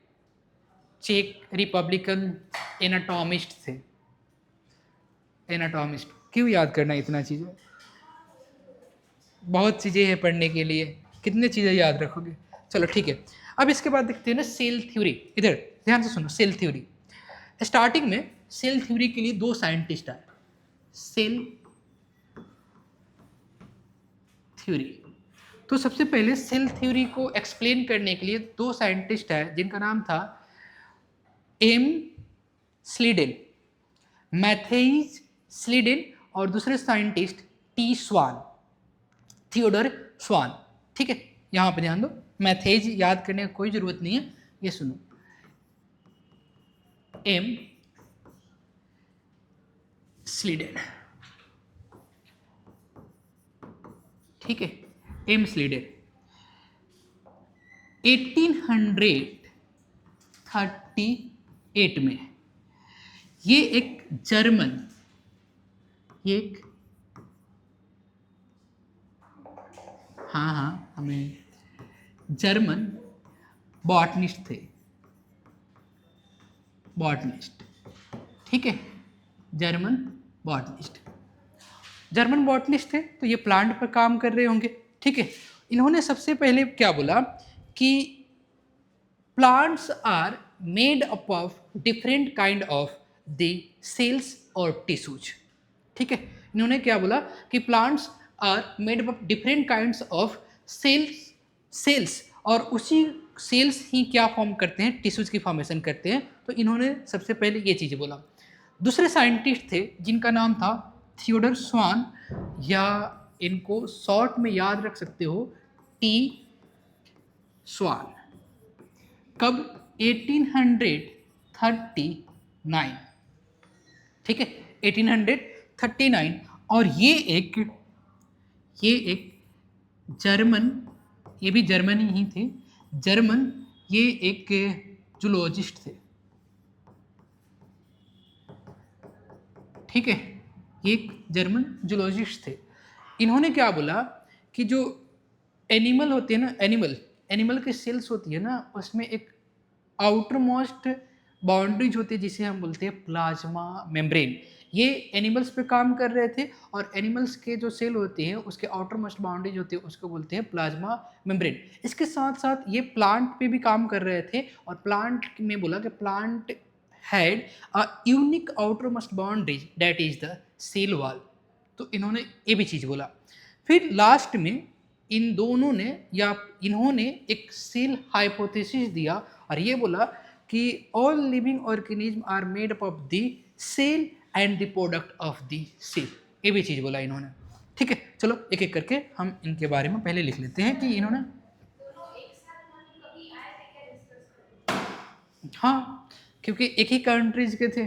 चेक रिपब्लिकन एनाटॉमिस्ट थे। एनाटॉमिस्ट क्यों याद करना इतना चीज़ें, बहुत चीज़ें हैं पढ़ने के लिए, कितने चीज़ें याद रखोगे। चलो ठीक है, अब इसके बाद देखते हैं ना सेल थ्योरी। इधर ध्यान से सुनो, सेल थ्योरी। स्टार्टिंग में सेल थ्योरी के लिए 2 साइंटिस्ट आए। सेल थ्योरी, तो सबसे पहले सेल थ्योरी को एक्सप्लेन करने के लिए 2 साइंटिस्ट आए जिनका नाम था एम स्लीडेन, मैथेइज स्लीडेन, और दूसरे साइंटिस्ट टी स्वान, थियोडर स्वान, ठीक है। यहाँ पे ध्यान दो, मैथेज याद करने की कोई जरूरत नहीं है, ये सुनो, एम स्लीडेन, ठीक है, एम स्लीडेन 1838 में, ये एक जर्मन, ये एक, हाँ हमें जर्मन बॉटनिस्ट थे, बॉटनिस्ट, ठीक है, जर्मन बॉटनिस्ट थे। तो ये प्लांट पर काम कर रहे होंगे, ठीक है। इन्होंने सबसे पहले क्या बोला कि plants are made up of different kind of the cells और टिश्यूज, ठीक है। इन्होंने क्या बोला कि plants are made up of different kinds of cells, और उसी सेल्स ही क्या फॉर्म करते हैं, टिश्यूज की फॉर्मेशन करते हैं। तो इन्होंने सबसे पहले ये चीज़ बोला। दूसरे साइंटिस्ट थे जिनका नाम था थियोडर स्वान, या इनको शॉर्ट में याद रख सकते हो टी स्वान। कब? 1839, ठीक है, 1839। और ये एक जर्मन, ये भी जर्मनी ही थे, जर्मन, ये एक जूलॉजिस्ट थे, ठीक है, ये एक जर्मन जूलॉजिस्ट थे। इन्होंने क्या बोला कि जो एनिमल होते हैं ना, एनिमल के सेल्स होती है ना, उसमें एक आउटर मोस्ट बाउंड्रीज होती है जिसे हम बोलते हैं प्लाज्मा मेम्ब्रेन। ये एनिमल्स पे काम कर रहे थे, और एनिमल्स के जो सेल होते हैं उसके आउटर मोस्ट बाउंड्रीज होती है, उसको बोलते हैं प्लाज्मा मेम्ब्रेन। इसके साथ साथ ये प्लांट पे भी काम कर रहे थे, और प्लांट में बोला कि plant had a unique outermost boundaries that is the cell wall. तो इन्होंने ये भी चीज़ बोला। फिर लास्ट में इन दोनों ने या इन्होंने एक सेल हाइपोथेसिस दिया, और ये बोला कि all living organism are made up of the cell and the product of the cell. ये भी चीज़ बोला इन्होंने, ठीक है। चलो एक एक करके हम इनके बारे में पहले लिख लेते हैं कि इन्होंने, हाँ, क्योंकि एक ही कंट्रीज के थे,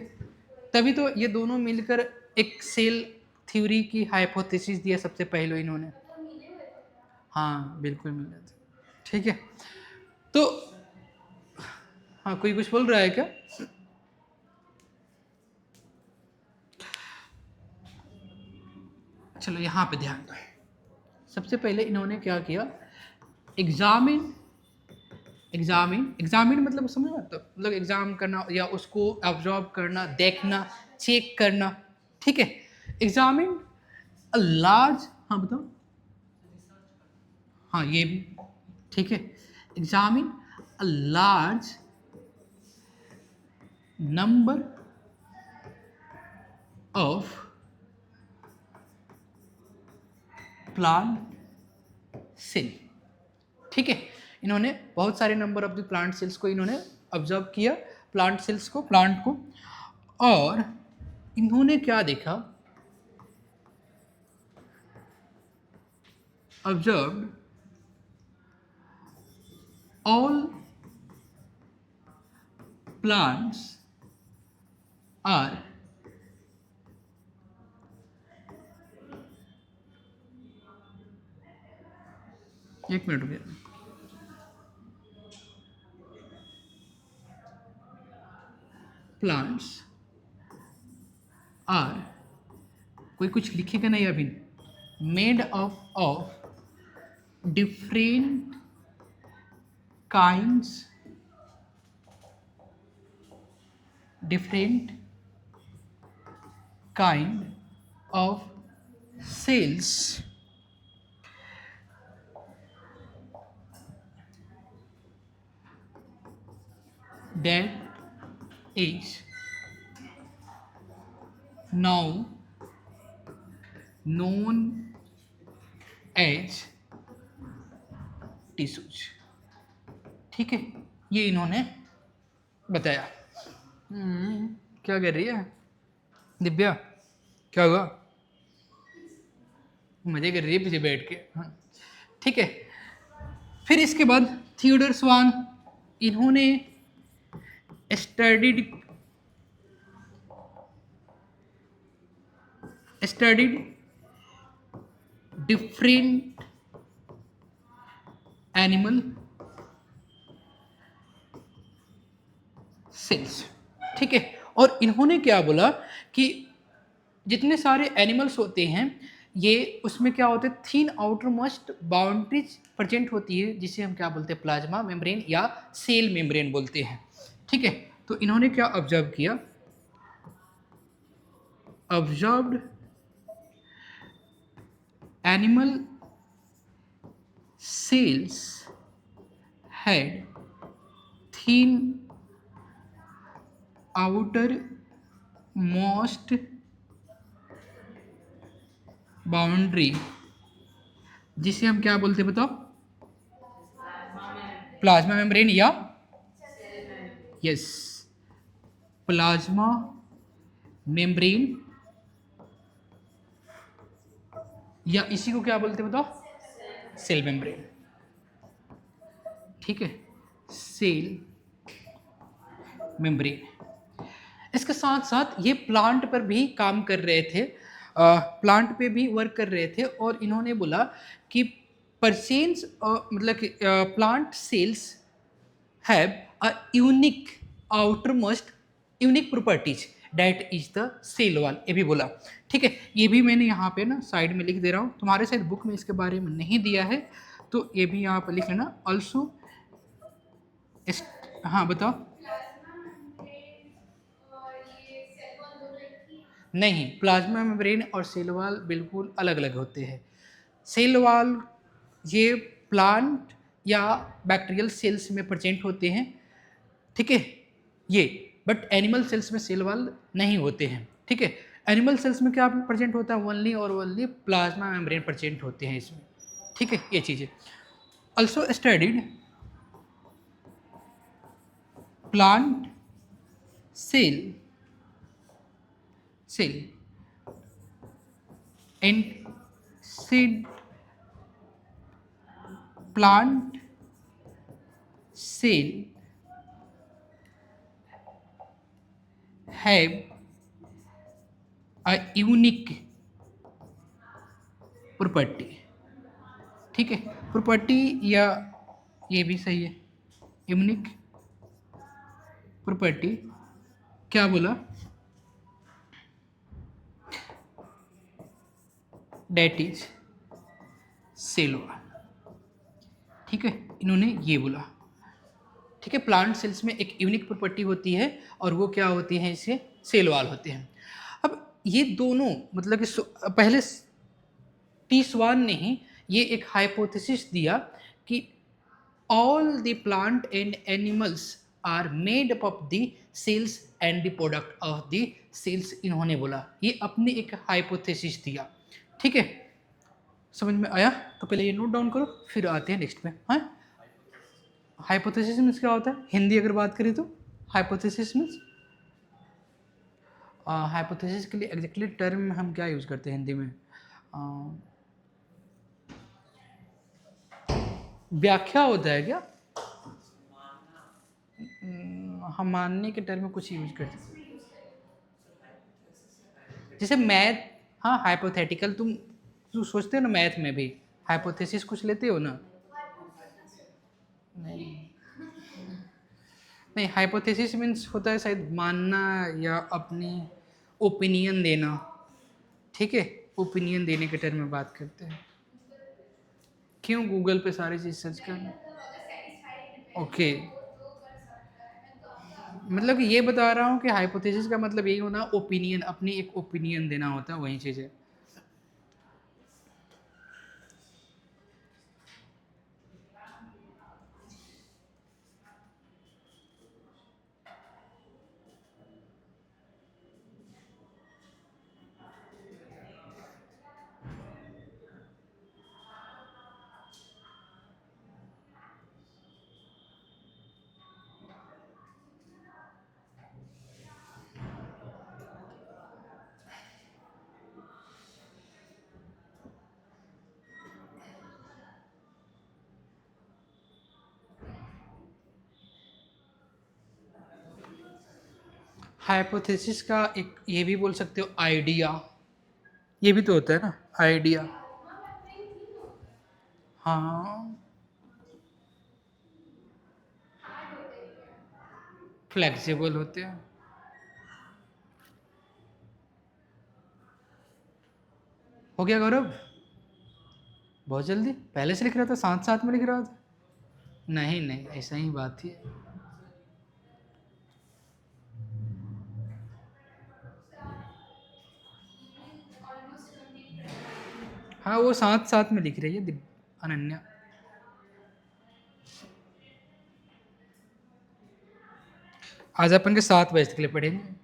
तभी तो ये दोनों मिलकर एक सेल थ्योरी की हाइपोथेसिस दिया सबसे पहले इन्होंने। हाँ बिल्कुल मिल रहे थे, ठीक है। तो हाँ, कोई कुछ बोल रहा है क्या? चलो यहाँ पे ध्यान दो। सबसे पहले इन्होंने क्या किया, एग्जामिन मतलब समझ में आता, मतलब एग्जाम करना या उसको ऑब्जर्व करना, देखना, चेक करना, ठीक है। एग्जामिन अ लार्ज, हाँ बताओ, हाँ ये भी ठीक है। Examine a large number of plant cell, ठीक है। इन्होंने बहुत सारे number of the plant cells को इन्होंने ऑब्जर्व किया, प्लांट सेल्स को, प्लांट को, और इन्होंने क्या देखा, ऑब्जर्व्ड ऑल प्लांट्स आर एक मिनट रुकिए, प्लांट्स आर, कोई कुछ लिखेगा नहीं अभी, made of different kinds, different kind of cells that is now known as tissues, ठीक है। ये इन्होंने बताया। क्या कर रही है दिव्या, क्या हुआ? मजे कर रही है पीछे बैठ के, हाँ ठीक है। फिर इसके बाद थियोडर स्वान, इन्होंने स्टडीड डिफरेंट एनिमल सेल्स, ठीक है। और इन्होंने क्या बोला कि जितने सारे एनिमल्स होते हैं ये, उसमें क्या होते हैं, थीन आउटर मोस्ट बाउंड्रीज प्रेजेंट होती है, जिसे हम क्या बोलते हैं, प्लाज्मा मेम्ब्रेन या सेल मेम्ब्रेन बोलते हैं, ठीक है। तो इन्होंने क्या ऑब्जर्व किया, observed animal cells had thin outer most boundary, जिसे हम क्या बोलते हैं बताओ, प्लाज्मा मेम्ब्रेन या यस, प्लाज्मा मेम्ब्रेन, या इसी को क्या बोलते हैं बताओ, सेल मेम्ब्रेन। ठीक है, सेल मेम्ब्रेन। इसके साथ साथ ये प्लांट पर भी काम कर रहे थे, प्लांट पे भी वर्क कर रहे थे, और इन्होंने बोला कि परसेंस मतलब कि plant cells have a unique outermost unique properties that is the cell wall, ये भी बोला। ठीक है, ये भी मैंने यहाँ पे ना साइड में लिख दे रहा हूँ, तुम्हारे शायद बुक में इसके बारे में नहीं दिया है, तो ये भी यहाँ पर लिख लेना ऑल्सो। हाँ बताओ। नहीं, प्लाज्मा मेम्ब्रेन और सेल वॉल बिल्कुल अलग अलग होते हैं। सेल वॉल ये प्लांट या बैक्टीरियल सेल्स में प्रेजेंट होते हैं, ठीक है ये, बट एनिमल सेल्स में सेल वॉल नहीं होते हैं। ठीक है, एनिमल सेल्स में क्या प्रेजेंट होता है, ओनली और ओनली प्लाज्मा मेम्ब्रेन प्रेजेंट होते हैं इसमें। ठीक है, ये चीज़ें also studied plant cell and seed plant cell have a unique property। ठीक है, प्रॉपर्टी या ये भी सही है, यूनिक प्रॉपर्टी, क्या बोला, डेट इज सेल वॉल। ठीक है, इन्होंने ये बोला। ठीक है, प्लांट सेल्स में एक यूनिक प्रॉपर्टी होती है, और वो क्या होती है, इसे सेल वॉल होते हैं। अब ये दोनों मतलब कि पहले टीस्वान ने ही ये एक हाइपोथेसिस दिया कि all the plant and animals are made up of the cells and the product of the cells, इन्होंने बोला, ये अपने एक हाइपोथेसिस दिया। ठीक है, समझ में आया? तो पहले ये नोट डाउन करो, फिर आते हैं नेक्स्ट पे। हाँ, हाइपोथेसिस मीन्स क्या होता है, हिंदी अगर बात करें तो हाइपोथेसिस मीन्स, हाइपोथेसिस के लिए एग्जैक्टली टर्म हम क्या यूज़ करते हैं हिंदी में, व्याख्या होता है क्या, हम मानने के टर्म में कुछ यूज करते हैं, जैसे मैथ। हाँ, हाइपोथेटिकल तुम सोचते हो ना, मैथ में भी हाइपोथेसिस कुछ लेते हो ना? नहीं नहीं, हाइपोथेसिस मीन्स होता है शायद मानना या अपनी ओपिनियन देना। ठीक है, ओपिनियन देने के टर्म में बात करते हैं। क्यों, गूगल पे सारी चीज़ सर्च करना। ओके, मतलब कि ये बता रहा हूँ कि हाइपोथेसिस का मतलब यही होना, ओपिनियन, अपनी एक ओपिनियन देना होता है, वही चीज़ है। हाइपोथेसिस का एक ये भी बोल सकते हो आइडिया, ये भी तो होता है ना आइडिया। हाँ, फ्लेक्सिबल होते हैं। हो गया गौरव, बहुत जल्दी, पहले से लिख रहा था, साथ साथ में लिख रहा था। नहीं नहीं, ऐसा ही बात थी। हाँ, वो साथ साथ में लिख रही है अनन्या। आज अपन के 7 बजे तक लिए पढ़ेंगे।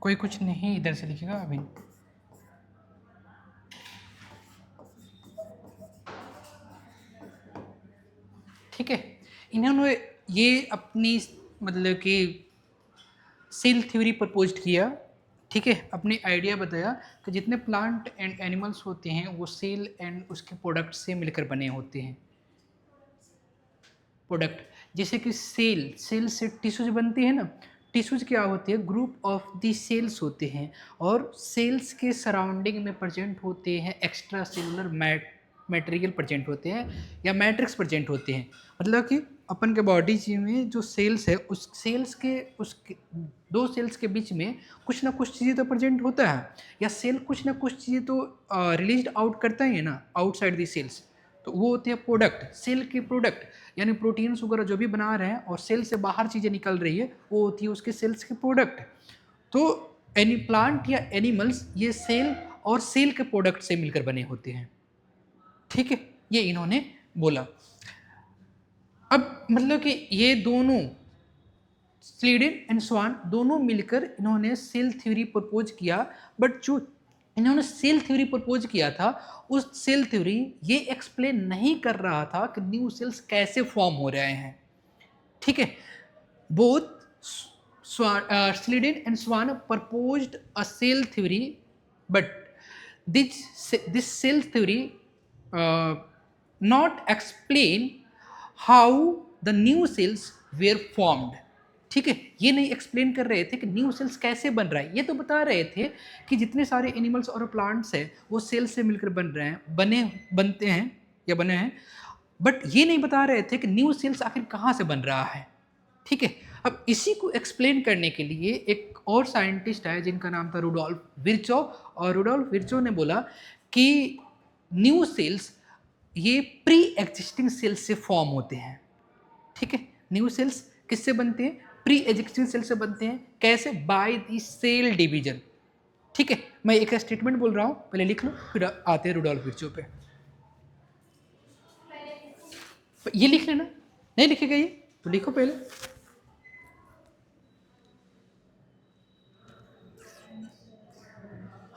कोई कुछ नहीं, इधर से लिखेगा अभी। ठीक है, इन्होंने ये अपनी मतलब कि सेल थ्योरी प्रपोज किया। ठीक है, अपनी आइडिया बताया कि जितने प्लांट एंड एनिमल्स होते हैं वो सेल एंड उसके प्रोडक्ट से मिलकर बने होते हैं। प्रोडक्ट जैसे कि सेल से टिश्यूज बनती है ना, टिश्यूज क्या होते हैं, ग्रुप ऑफ दी सेल्स होते हैं, और सेल्स के सराउंडिंग में प्रेजेंट होते हैं एक्स्ट्रा सेलुलर मटेरियल प्रेजेंट होते हैं या मैट्रिक्स प्रेजेंट होते हैं। मतलब कि अपन के बॉडी में जो सेल्स है उस सेल्स के दो सेल्स के बीच में कुछ ना कुछ चीज़ें तो प्रेजेंट होता है, या सेल कुछ ना कुछ चीज़ें तो रिलीज आउट करता ही है ना आउटसाइड दी सेल्स, तो वो होते हैं प्रोडक्ट। सेल के प्रोडक्ट यानी प्रोटीन्स वगैरह जो भी बना रहे हैं और सेल से बाहर चीज़ें निकल रही है वो होती है उसके सेल्स के प्रोडक्ट। तो एनी प्लांट या एनिमल्स ये सेल और सेल के प्रोडक्ट से मिलकर बने होते हैं। ठीक है, ये इन्होंने बोला। अब मतलब कि ये दोनों स्लीडन एंड स्वान दोनों मिलकर इन्होंने सेल थ्योरी प्रपोज किया, बट जो इन्होंने सेल थ्योरी प्रपोज किया था उस सेल थ्योरी ये एक्सप्लेन नहीं कर रहा था कि न्यू सेल्स कैसे फॉर्म हो रहे हैं। ठीक है, both Schleiden and Schwann proposed a cell theory, but this cell theory not explain how the new cells were formed. ठीक है, ये नहीं एक्सप्लेन कर रहे थे कि न्यू सेल्स कैसे बन रहा है, ये तो बता रहे थे कि जितने सारे एनिमल्स और प्लांट्स हैं वो सेल से मिलकर बन रहे हैं, बनते हैं या बने हैं, बट ये नहीं बता रहे थे कि न्यू सेल्स आखिर कहाँ से बन रहा है। ठीक है, अब इसी को एक्सप्लेन करने के लिए एक और साइंटिस्ट है जिनका नाम था रुडोल्फ विर्चो, और रुडोल्फ विर्चो ने बोला कि न्यू सेल्स ये प्री एग्जिस्टिंग सेल्स से फॉर्म होते हैं। ठीक है, न्यू सेल्स किससे बनते हैं, प्री एग्जिस्टिंग सेल से बनते हैं। कैसे, बाय द सेल डिवीजन। ठीक है, मैं एक स्टेटमेंट बोल रहा हूं, पहले लिख लो फिर आते हैं रुडोल्फ विर्चो पे। ये लिख लेना, नहीं लिखेगा ये तो लिखो पहले।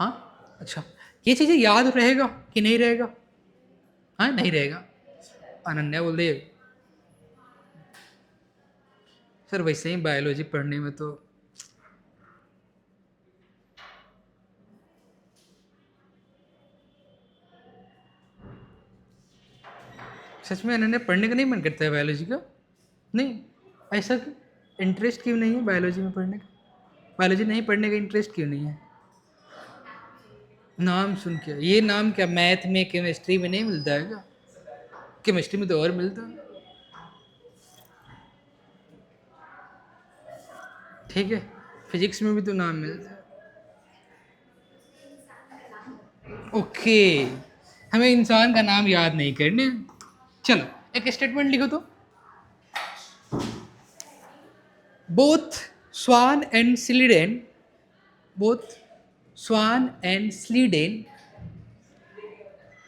हाँ अच्छा, ये चीजें याद रहेगा कि नहीं रहेगा? हाँ नहीं रहेगा। अनन्या बोल दे सर वैसे ही बायोलॉजी पढ़ने में तो सच में अनन्या पढ़ने का नहीं मन करता है बायोलॉजी का? नहीं, ऐसा इंटरेस्ट क्यों नहीं है बायोलॉजी में पढ़ने का? बायोलॉजी नहीं पढ़ने का इंटरेस्ट क्यों नहीं है? नाम सुन के, ये नाम क्या मैथ में केमिस्ट्री में नहीं मिलता है क्या? केमिस्ट्री में तो और मिलता है। ठीक है, फिजिक्स में भी तो नाम मिलता है। ओके, हमें इंसान का नाम याद नहीं करने। चलो एक स्टेटमेंट लिखो तो। Both Schwann and Schleiden, both Schwann and Schleiden,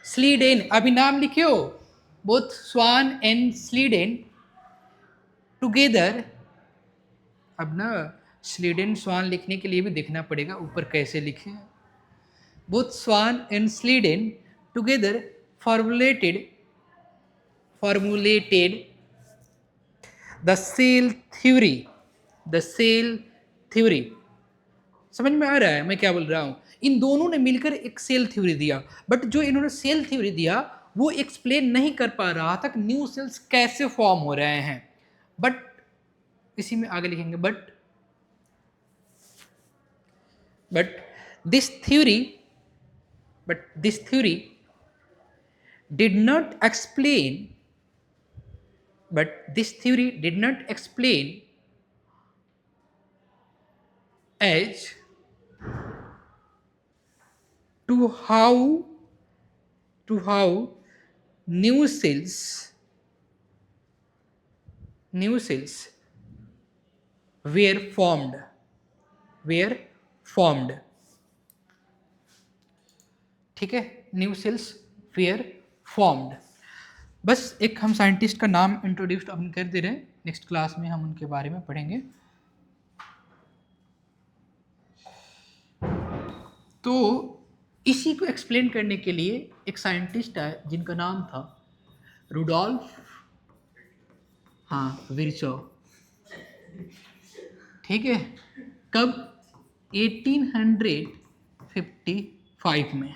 Schleiden अभी नाम लिखियो, both Schwann and Schleiden together. अब ना स्लीडेन स्वान लिखने के लिए भी देखना पड़ेगा ऊपर कैसे लिखे। Both Schwann and Schleiden together formulated the cell theory, the cell theory. समझ में आ रहा है मैं क्या बोल रहा हूं? इन दोनों ने मिलकर एक सेल थ्योरी दिया, बट जो इन्होंने सेल थ्योरी दिया वो एक्सप्लेन नहीं कर पा रहा था कि न्यू सेल्स कैसे फॉर्म हो रहे हैं। बट इसी में आगे लिखेंगे, but this theory did not explain as to how new cells were formed। ठीक है, न्यू सेल्स वेयर फॉर्म्ड। बस एक हम साइंटिस्ट का नाम इंट्रोड्यूस अपन कर दे रहे हैं, नेक्स्ट क्लास में हम उनके बारे में पढ़ेंगे। तो इसी को एक्सप्लेन करने के लिए एक साइंटिस्ट है जिनका नाम था रुडोल्फ, हाँ, विर्चो। ठीक है, कब? 1855 में।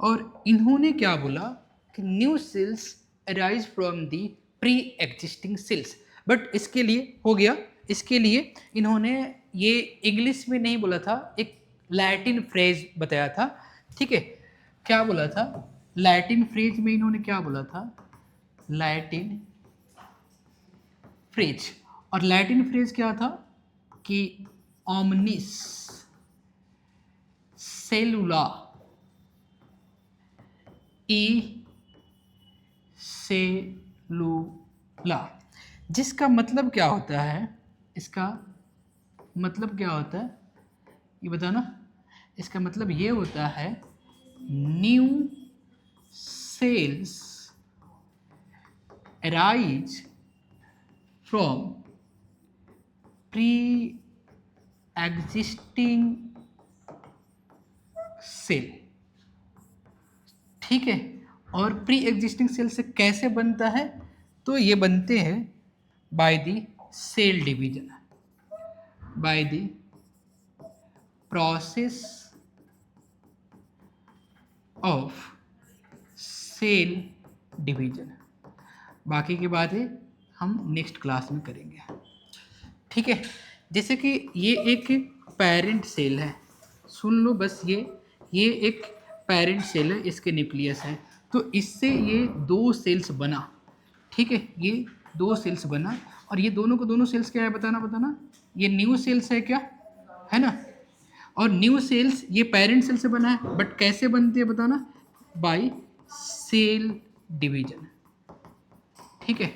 और इन्होंने क्या बोला कि new cells arise from the pre existing cells. But इसके लिए हो गया, इसके लिए इन्होंने ये इंग्लिश में नहीं बोला था, एक लैटिन फ्रेज बताया था। ठीक है, क्या बोला था? लैटिन फ्रेज में इन्होंने क्या बोला था? Latin phrase. और लैटिन फ्रेज क्या था कि ओमनिस सेलुला ई सेलुला, जिसका मतलब क्या होता है? इसका मतलब क्या होता है ये बताना। इसका मतलब ये होता है new cells arise from pre existing cell. ठीक है, और प्री एग्जिस्टिंग सेल से कैसे बनता है? तो ये बनते हैं by the cell division, by the process of cell division. बाकी की बातें हम नेक्स्ट क्लास में करेंगे। ठीक है, जैसे कि ये एक पेरेंट सेल है, सुन लो बस, ये एक पेरेंट सेल है, इसके न्यूक्लियस है, तो इससे ये दो सेल्स बना। ठीक है, ये दो सेल्स बना, और ये दोनों को दोनों सेल्स क्या है बताना। ये न्यू सेल्स है क्या, है ना? और न्यू सेल्स ये पेरेंट सेल से बना है, बट कैसे बनती है बताना? By cell division. ठीक है,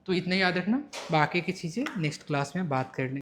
तो इतना याद रखना, बाकी की चीज़ें नेक्स्ट क्लास में बात कर लेंगे।